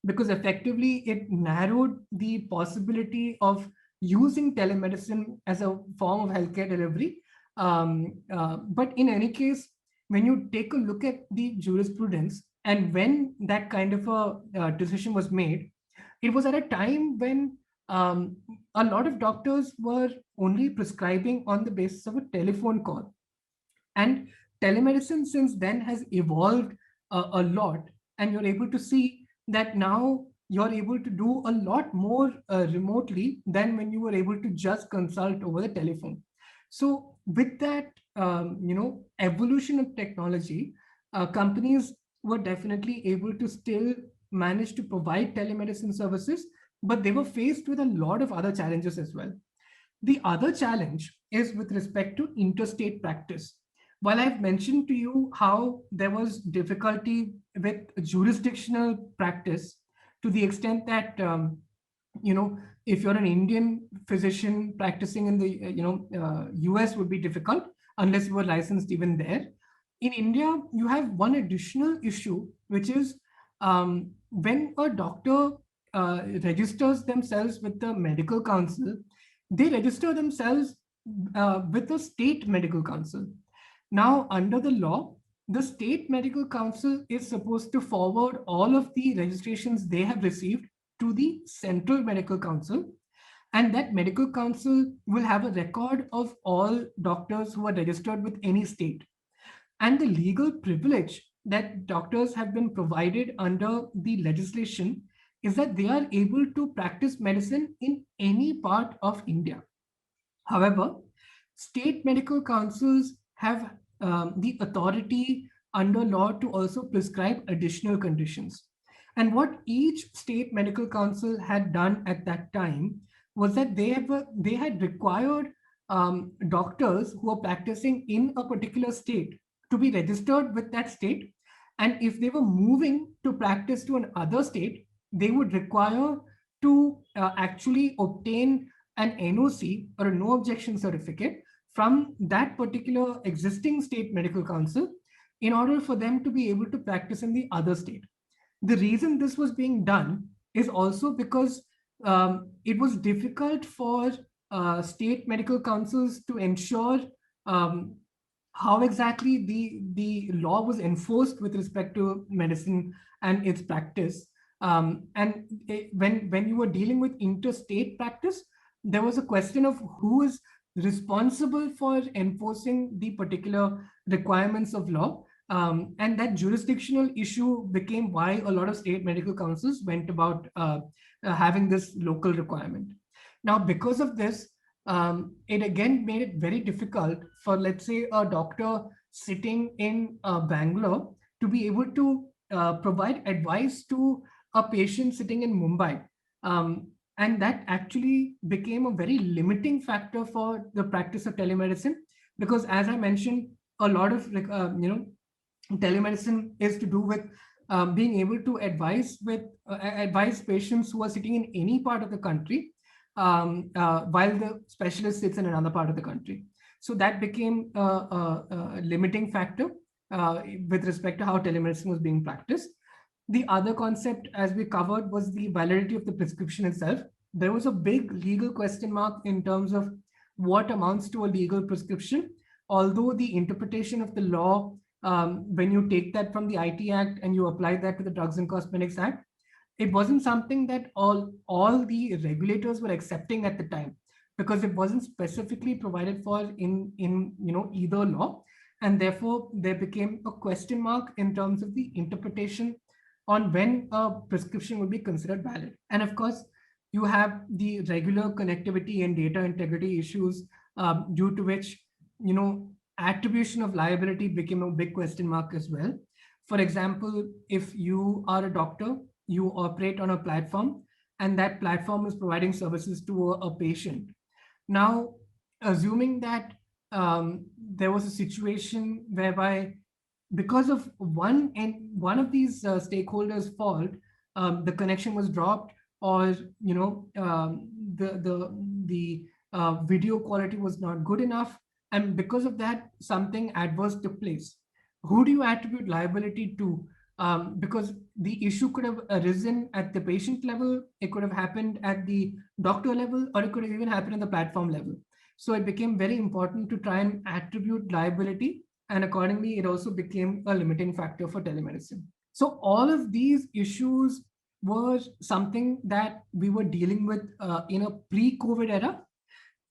because effectively it narrowed the possibility of using telemedicine as a form of healthcare delivery. But in any case, when you take a look at the jurisprudence and when that kind of a decision was made, it was at a time when um, a lot of doctors were only prescribing on the basis of a telephone call. And telemedicine since then has evolved a lot, and you're able to see that now you're able to do a lot more remotely than when you were able to just consult over the telephone. So with that, evolution of technology, companies were definitely able to still manage to provide telemedicine services, but they were faced with a lot of other challenges as well. The other challenge is with respect to interstate practice. While I've mentioned to you how there was difficulty with jurisdictional practice to the extent that, if you're an Indian physician practicing in the US would be difficult unless you were licensed even there. In India, you have one additional issue, which is when a doctor registers themselves with the medical council, they register themselves with the state medical council. Now, under the law, the state medical council is supposed to forward all of the registrations they have received to the central medical council, and that medical council will have a record of all doctors who are registered with any state. And the legal privilege that doctors have been provided under the legislation is that they are able to practice medicine in any part of India. However, state medical councils have the authority under law to also prescribe additional conditions. And what each state medical council had done at that time was that they had required doctors who are practicing in a particular state to be registered with that state. And if they were moving to practice to another state, they would require to actually obtain an NOC or a no objection certificate from that particular existing state medical council in order for them to be able to practice in the other state. The reason this was being done is also because it was difficult for state medical councils to ensure um, how exactly the law was enforced with respect to medicine and its practice. When you were dealing with interstate practice, there was a question of who is responsible for enforcing the particular requirements of law. And that jurisdictional issue became why a lot of state medical councils went about having this local requirement. Now, because of this, it again made it very difficult for, let's say, a doctor sitting in Bangalore to be able to provide advice to a patient sitting in Mumbai. And that actually became a very limiting factor for the practice of telemedicine, because as I mentioned, a lot of telemedicine is to do with being able to advise patients who are sitting in any part of the country, while the specialist sits in another part of the country. So that became a limiting factor with respect to how telemedicine was being practiced. The other concept, as we covered, was the validity of the prescription itself. There was a big legal question mark in terms of what amounts to a legal prescription, although the interpretation of the law, when you take that from the IT Act and you apply that to the Drugs and Cosmetics Act, it wasn't something that all the regulators were accepting at the time, because it wasn't specifically provided for in either law, and therefore there became a question mark in terms of the interpretation on when a prescription would be considered valid. And of course, you have the regular connectivity and data integrity issues, due to which, attribution of liability became a big question mark as well. For example, if you are a doctor, you operate on a platform, and that platform is providing services to a patient. Now, assuming that there was a situation whereby, because of one of these stakeholders' fault, the connection was dropped, or the video quality was not good enough, and because of that something adverse took place. Who do you attribute liability to? Because the issue could have arisen at the patient level, it could have happened at the doctor level, or it could have even happened at the platform level. So it became very important to try and attribute liability, and accordingly, it also became a limiting factor for telemedicine. So all of these issues were something that we were dealing with in a pre-COVID era.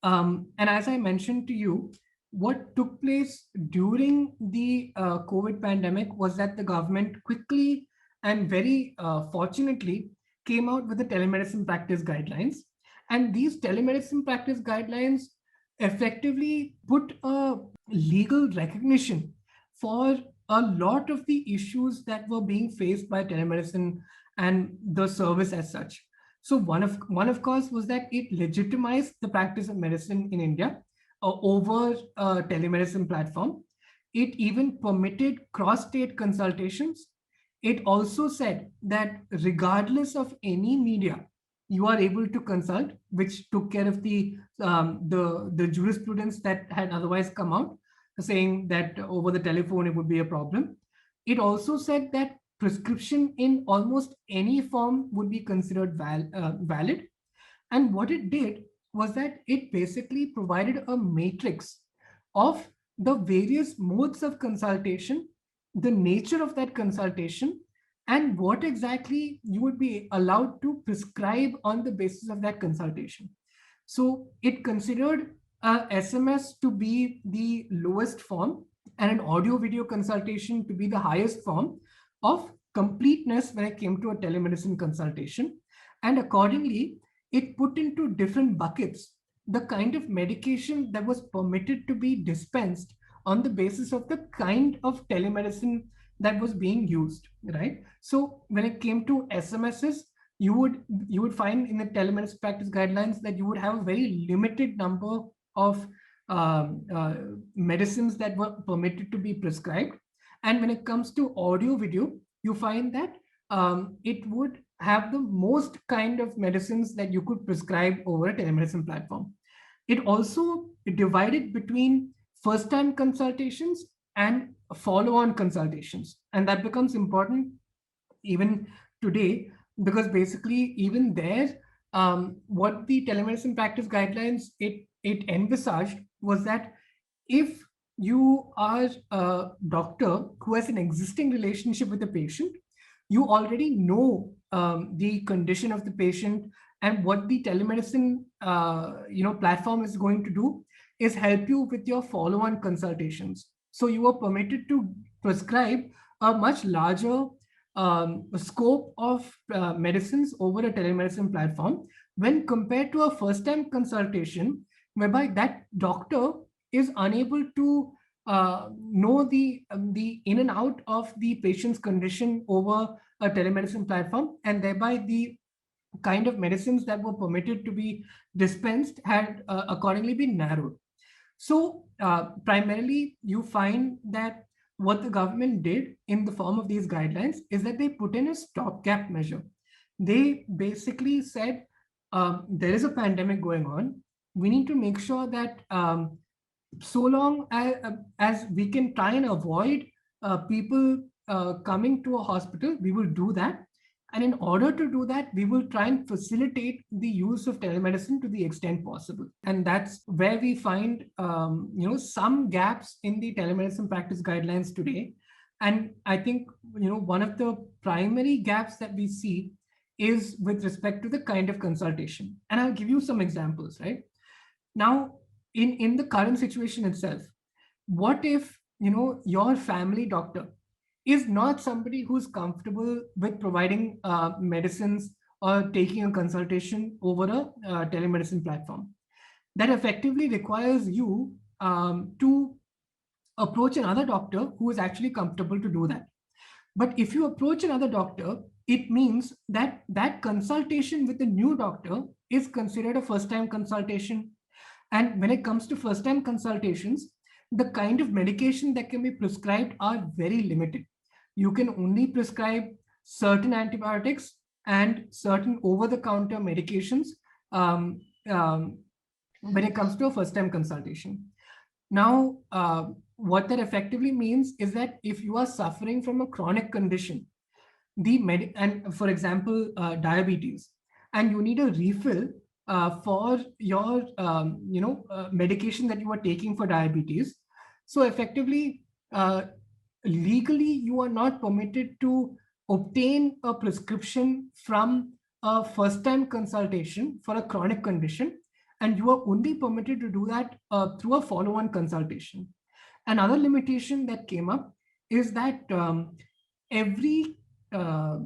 And as I mentioned to you, what took place during the COVID pandemic was that the government quickly and very fortunately came out with the telemedicine practice guidelines. And these telemedicine practice guidelines effectively put a legal recognition for a lot of the issues that were being faced by telemedicine and the service as such. So one of course was that it legitimized the practice of medicine in India over a telemedicine platform. It even permitted cross-state consultations. It also said that regardless of any media, you are able to consult, which took care of the jurisprudence that had otherwise come out, saying that over the telephone it would be a problem. It also said that prescription in almost any form would be considered valid. And what it did was that it basically provided a matrix of the various modes of consultation, the nature of that consultation, and what exactly you would be allowed to prescribe on the basis of that consultation. So it considered SMS to be the lowest form and an audio video consultation to be the highest form of completeness when it came to a telemedicine consultation. And accordingly, it put into different buckets the kind of medication that was permitted to be dispensed on the basis of the kind of telemedicine that was being used, right? So when it came to SMSs, you would find in the telemedicine practice guidelines that you would have a very limited number of medicines that were permitted to be prescribed. And when it comes to audio video, you find that it would have the most kind of medicines that you could prescribe over a telemedicine platform. It also divided between first time consultations and follow on consultations. And that becomes important even today, because basically even there, what the telemedicine practice guidelines it envisaged was that if you are a doctor who has an existing relationship with the patient, you already know the condition of the patient, and what the telemedicine platform is going to do is help you with your follow-on consultations. So you are permitted to prescribe a much larger scope of medicines over a telemedicine platform when compared to a first-time consultation, whereby that doctor is unable to know the in and out of the patient's condition over a telemedicine platform, and thereby the kind of medicines that were permitted to be dispensed had accordingly been narrowed. So primarily, you find that what the government did in the form of these guidelines is that they put in a stopgap measure. They basically said, there is a pandemic going on. We need to make sure that so long as we can try and avoid people coming to a hospital, we will do that. And in order to do that, we will try and facilitate the use of telemedicine to the extent possible. And that's where we find, some gaps in the telemedicine practice guidelines today. And I think, one of the primary gaps that we see is with respect to the kind of consultation. And I'll give you some examples, right? Now, in the current situation itself, what if, your family doctor is not somebody who's comfortable with providing medicines or taking a consultation over a telemedicine platform? That effectively requires you to approach another doctor who is actually comfortable to do that. But if you approach another doctor, it means that that consultation with the new doctor is considered a first time consultation. And when it comes to first time consultations, the kind of medication that can be prescribed are very limited. You can only prescribe certain antibiotics and certain over-the-counter medications when it comes to a first-time consultation. Now, what that effectively means is that if you are suffering from a chronic condition, and for example, diabetes, and you need a refill for your medication that you are taking for diabetes, so effectively legally you are not permitted to obtain a prescription from a first time consultation for a chronic condition, and you are only permitted to do that through a follow on consultation. Another limitation that came up is that every uh,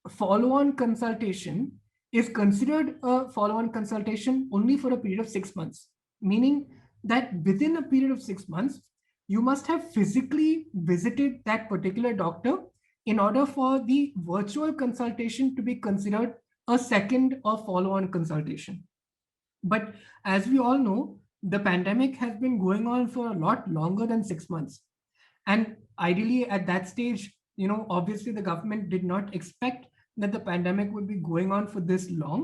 follow on consultation is considered a follow on consultation only for a period of 6 months, meaning that within a period of 6 months, you must have physically visited that particular doctor in order for the virtual consultation to be considered a second or follow on consultation. But as we all know, the pandemic has been going on for a lot longer than 6 months. And ideally, at that stage, obviously the government did not expect that the pandemic would be going on for this long.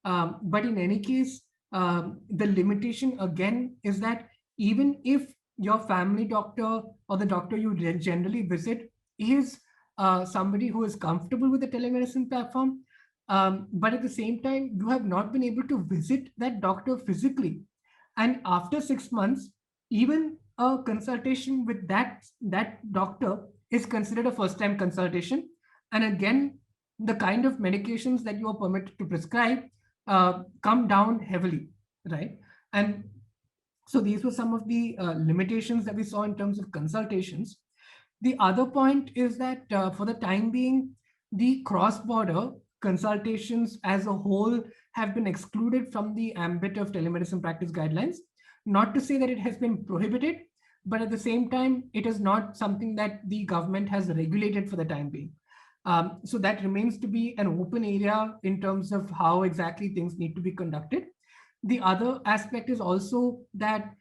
But in any case, the limitation again is that even if your family doctor or the doctor you generally visit is somebody who is comfortable with the telemedicine platform, but at the same time, you have not been able to visit that doctor physically. And after 6 months, even a consultation with that doctor is considered a first time consultation. And again, the kind of medications that you are permitted to prescribe come down heavily, right? And so these were some of the limitations that we saw in terms of consultations. The other point is that for the time being, the cross border consultations as a whole have been excluded from the ambit of telemedicine practice guidelines. Not to say that it has been prohibited, but at the same time, it is not something that the government has regulated for the time being. So that remains to be an open area in terms of how exactly things need to be conducted. The other aspect is also that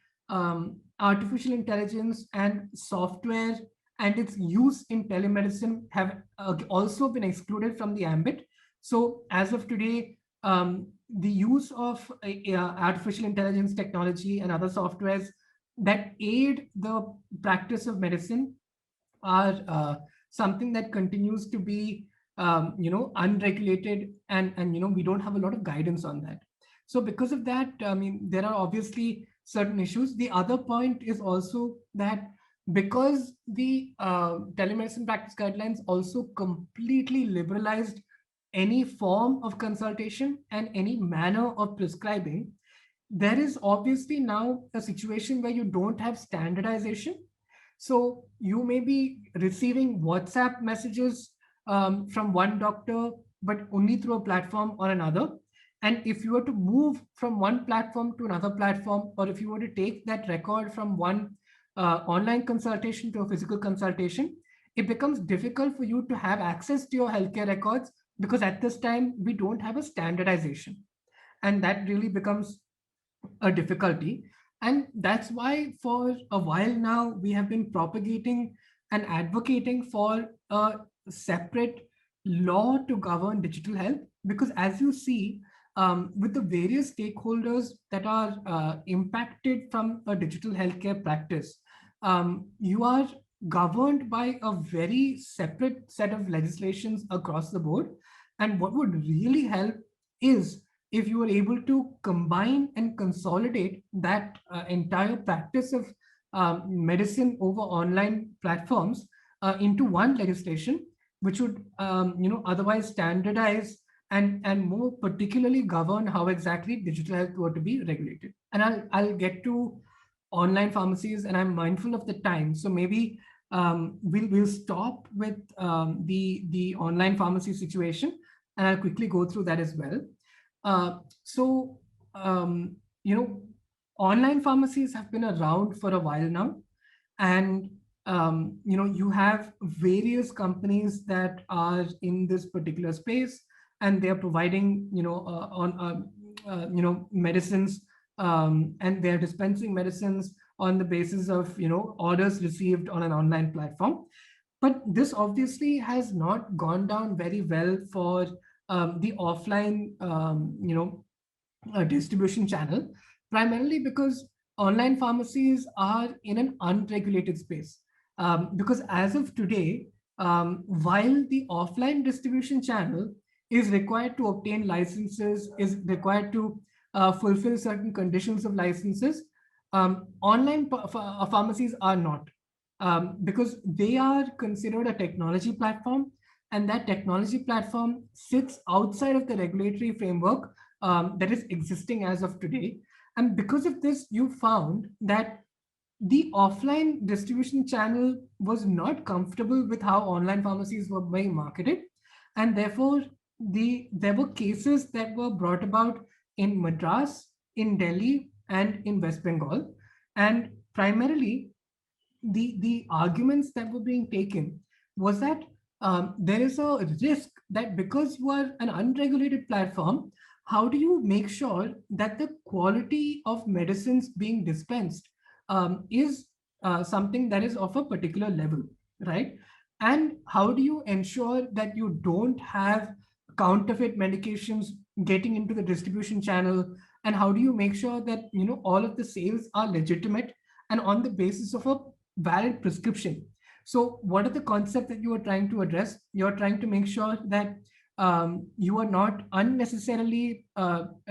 artificial intelligence and software and its use in telemedicine have also been excluded from the ambit. So as of today, the use of artificial intelligence technology and other softwares that aid the practice of medicine are something that continues to be unregulated, and we don't have a lot of guidance on that. So because of that, I mean, there are obviously certain issues. The other point is also that because the telemedicine practice guidelines also completely liberalized any form of consultation and any manner of prescribing, there is obviously now a situation where you don't have standardization. So you may be receiving WhatsApp messages from one doctor, but only through a platform or another. And if you were to move from one platform to another platform, or if you were to take that record from one online consultation to a physical consultation, it becomes difficult for you to have access to your healthcare records, because at this time we don't have a standardization. And that really becomes a difficulty. And that's why for a while now we have been propagating and advocating for a separate law to govern digital health, because as you see, with the various stakeholders that are impacted from a digital healthcare practice, you are governed by a very separate set of legislations across the board. And what would really help is if you were able to combine and consolidate that entire practice of medicine over online platforms into one legislation, which would otherwise standardize and more particularly govern how exactly digital health were to be regulated. And I'll get to online pharmacies, and I'm mindful of the time, so maybe we'll stop with the online pharmacy situation, and I'll quickly go through that as well. So, online pharmacies have been around for a while now, and you have various companies that are in this particular space, and they are providing, medicines, and they are dispensing medicines on the basis of, orders received on an online platform. But this obviously has not gone down very well for the offline, distribution channel, primarily because online pharmacies are in an unregulated space. Because as of today, while the offline distribution channel is required to obtain licenses, is required to fulfill certain conditions of licenses, online pharmacies are not, because they are considered a technology platform. and that technology platform sits outside of the regulatory framework that is existing as of today. And because of this, you found that the offline distribution channel was not comfortable with how online pharmacies were being marketed, and therefore there were cases that were brought about in Madras, in Delhi, and in West Bengal. And primarily, the arguments that were being taken was that there is a risk that because you are an unregulated platform, how do you make sure that the quality of medicines being dispensed is something that is of a particular level, right? And how do you ensure that you don't have counterfeit medications getting into the distribution channel? And how do you make sure that all of the sales are legitimate and on the basis of a valid prescription? So, what are the concepts that you are trying to address? You're trying to make sure that you are not unnecessarily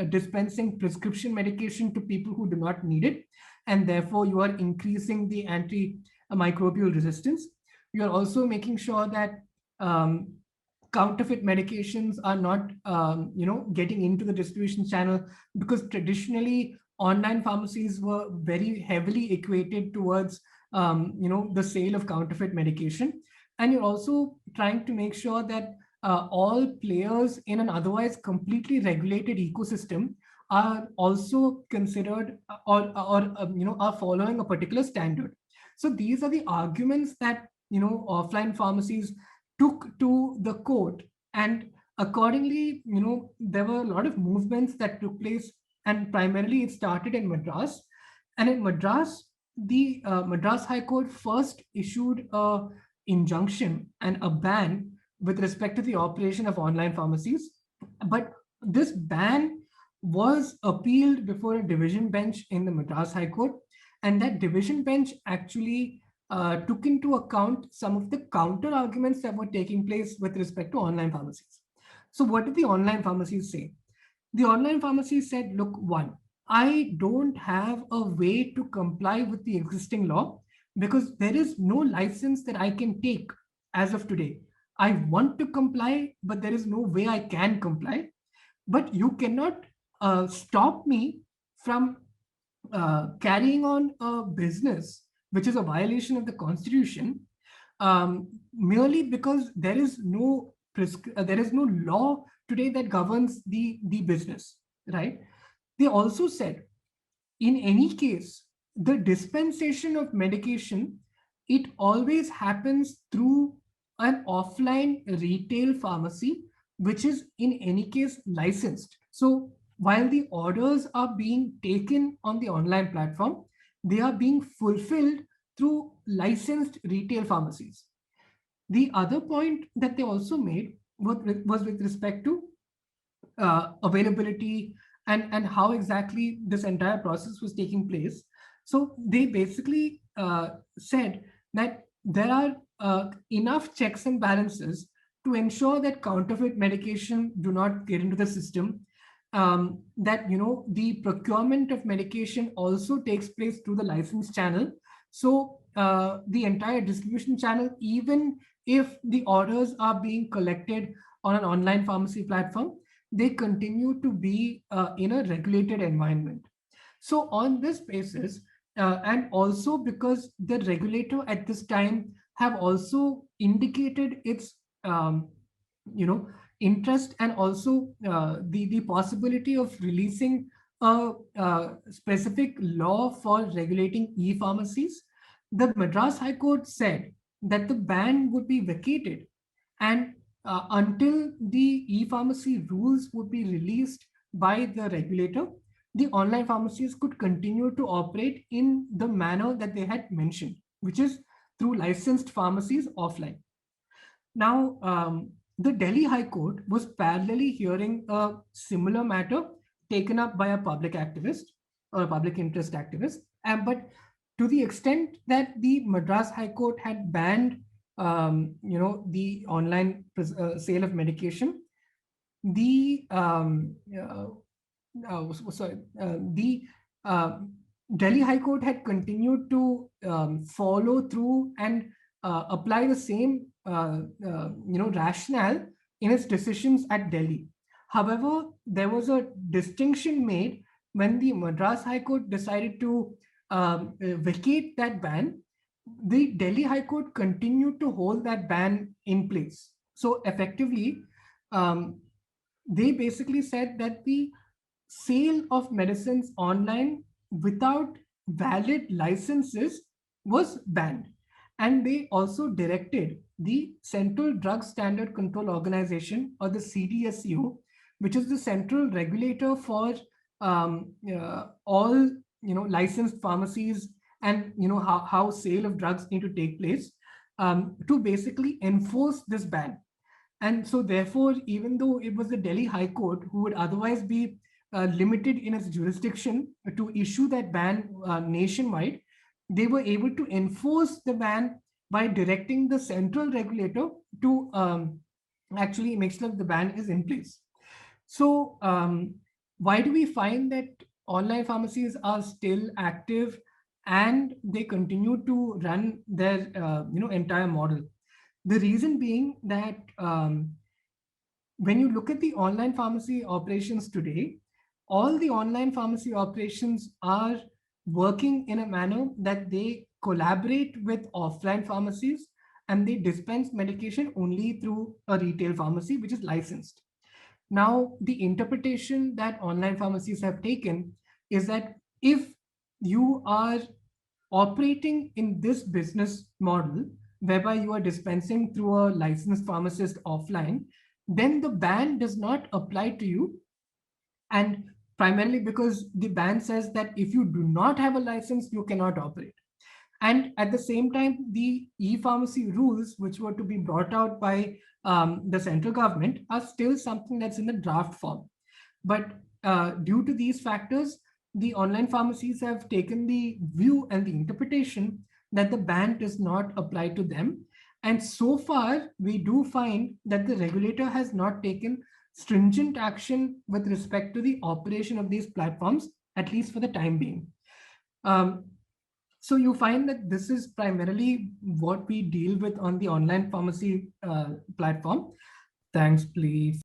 dispensing prescription medication to people who do not need it, and therefore you are increasing the antimicrobial resistance. You are also making sure that um, counterfeit medications are not getting into the distribution channel, because traditionally online pharmacies were very heavily equated towards the sale of counterfeit medication. And you're also trying to make sure that all players in an otherwise completely regulated ecosystem are also considered or are following a particular standard. So these are the arguments that offline pharmacies took to the court, and accordingly there were a lot of movements that took place, and primarily it started in Madras. And in Madras, the Madras High Court first issued a injunction and a ban with respect to the operation of online pharmacies. But this ban was appealed before a division bench in the Madras High Court, and that division bench actually took into account some of the counter arguments that were taking place with respect to online pharmacies. So, what did the online pharmacies say? The online pharmacies said, look, one, I don't have a way to comply with the existing law because there is no license that I can take as of today. I want to comply, but there is no way I can comply. But you cannot stop me from carrying on a business which is a violation of the constitution, merely because there is no law today that governs the business, right? They also said, in any case, the dispensation of medication, it always happens through an offline retail pharmacy, which is in any case licensed. So while the orders are being taken on the online platform, they are being fulfilled through licensed retail pharmacies. The other point that they also made was with respect to availability and how exactly this entire process was taking place. So they basically said that there are enough checks and balances to ensure that counterfeit medication do not get into the system. That the procurement of medication also takes place through the license channel. So the entire distribution channel, even if the orders are being collected on an online pharmacy platform, they continue to be in a regulated environment. So, on this basis, and also because the regulator at this time have also indicated its, you know, interest, and also the possibility of releasing a specific law for regulating e-pharmacies, the Madras High Court said that the ban would be vacated, and until the e-pharmacy rules would be released by the regulator, the online pharmacies could continue to operate in the manner that they had mentioned, which is through licensed pharmacies offline. Now, the Delhi High Court was parallelly hearing a similar matter taken up by a public activist or a public interest activist. But to the extent that the Madras High Court had banned, the online sale of medication, the the Delhi High Court had continued to follow through and apply the same rationale in its decisions at Delhi. However, there was a distinction made when the Madras High Court decided to vacate that ban. The Delhi High Court continued to hold that ban in place. So effectively, um, they basically said that the sale of medicines online without valid licenses was banned. And they also directed the Central Drug Standard Control Organization, or the CDSCO, which is the central regulator for all licensed pharmacies, and how sale of drugs need to take place, to basically enforce this ban. And so, therefore, even though it was the Delhi High Court who would otherwise be limited in its jurisdiction to issue that ban nationwide, they were able to enforce the ban by directing the central regulator to actually make sure that the ban is in place. So, why do we find that online pharmacies are still active and they continue to run their entire model? The reason being that when you look at the online pharmacy operations today, all the online pharmacy operations are working in a manner that they collaborate with offline pharmacies, and they dispense medication only through a retail pharmacy which is licensed. Now, the interpretation that online pharmacies have taken is that if you are operating in this business model, whereby you are dispensing through a licensed pharmacist offline, then the ban does not apply to you. And primarily because the ban says that if you do not have a license, you cannot operate. And at the same time, the e-pharmacy rules, which were to be brought out by the central government, are still something that's in the draft form. But due to these factors, the online pharmacies have taken the view and the interpretation that the ban does not apply to them. And so far, we do find that the regulator has not taken stringent action with respect to the operation of these platforms, at least for the time being. Um, so you find that this is primarily what we deal with on the online pharmacy platform. Thanks, please.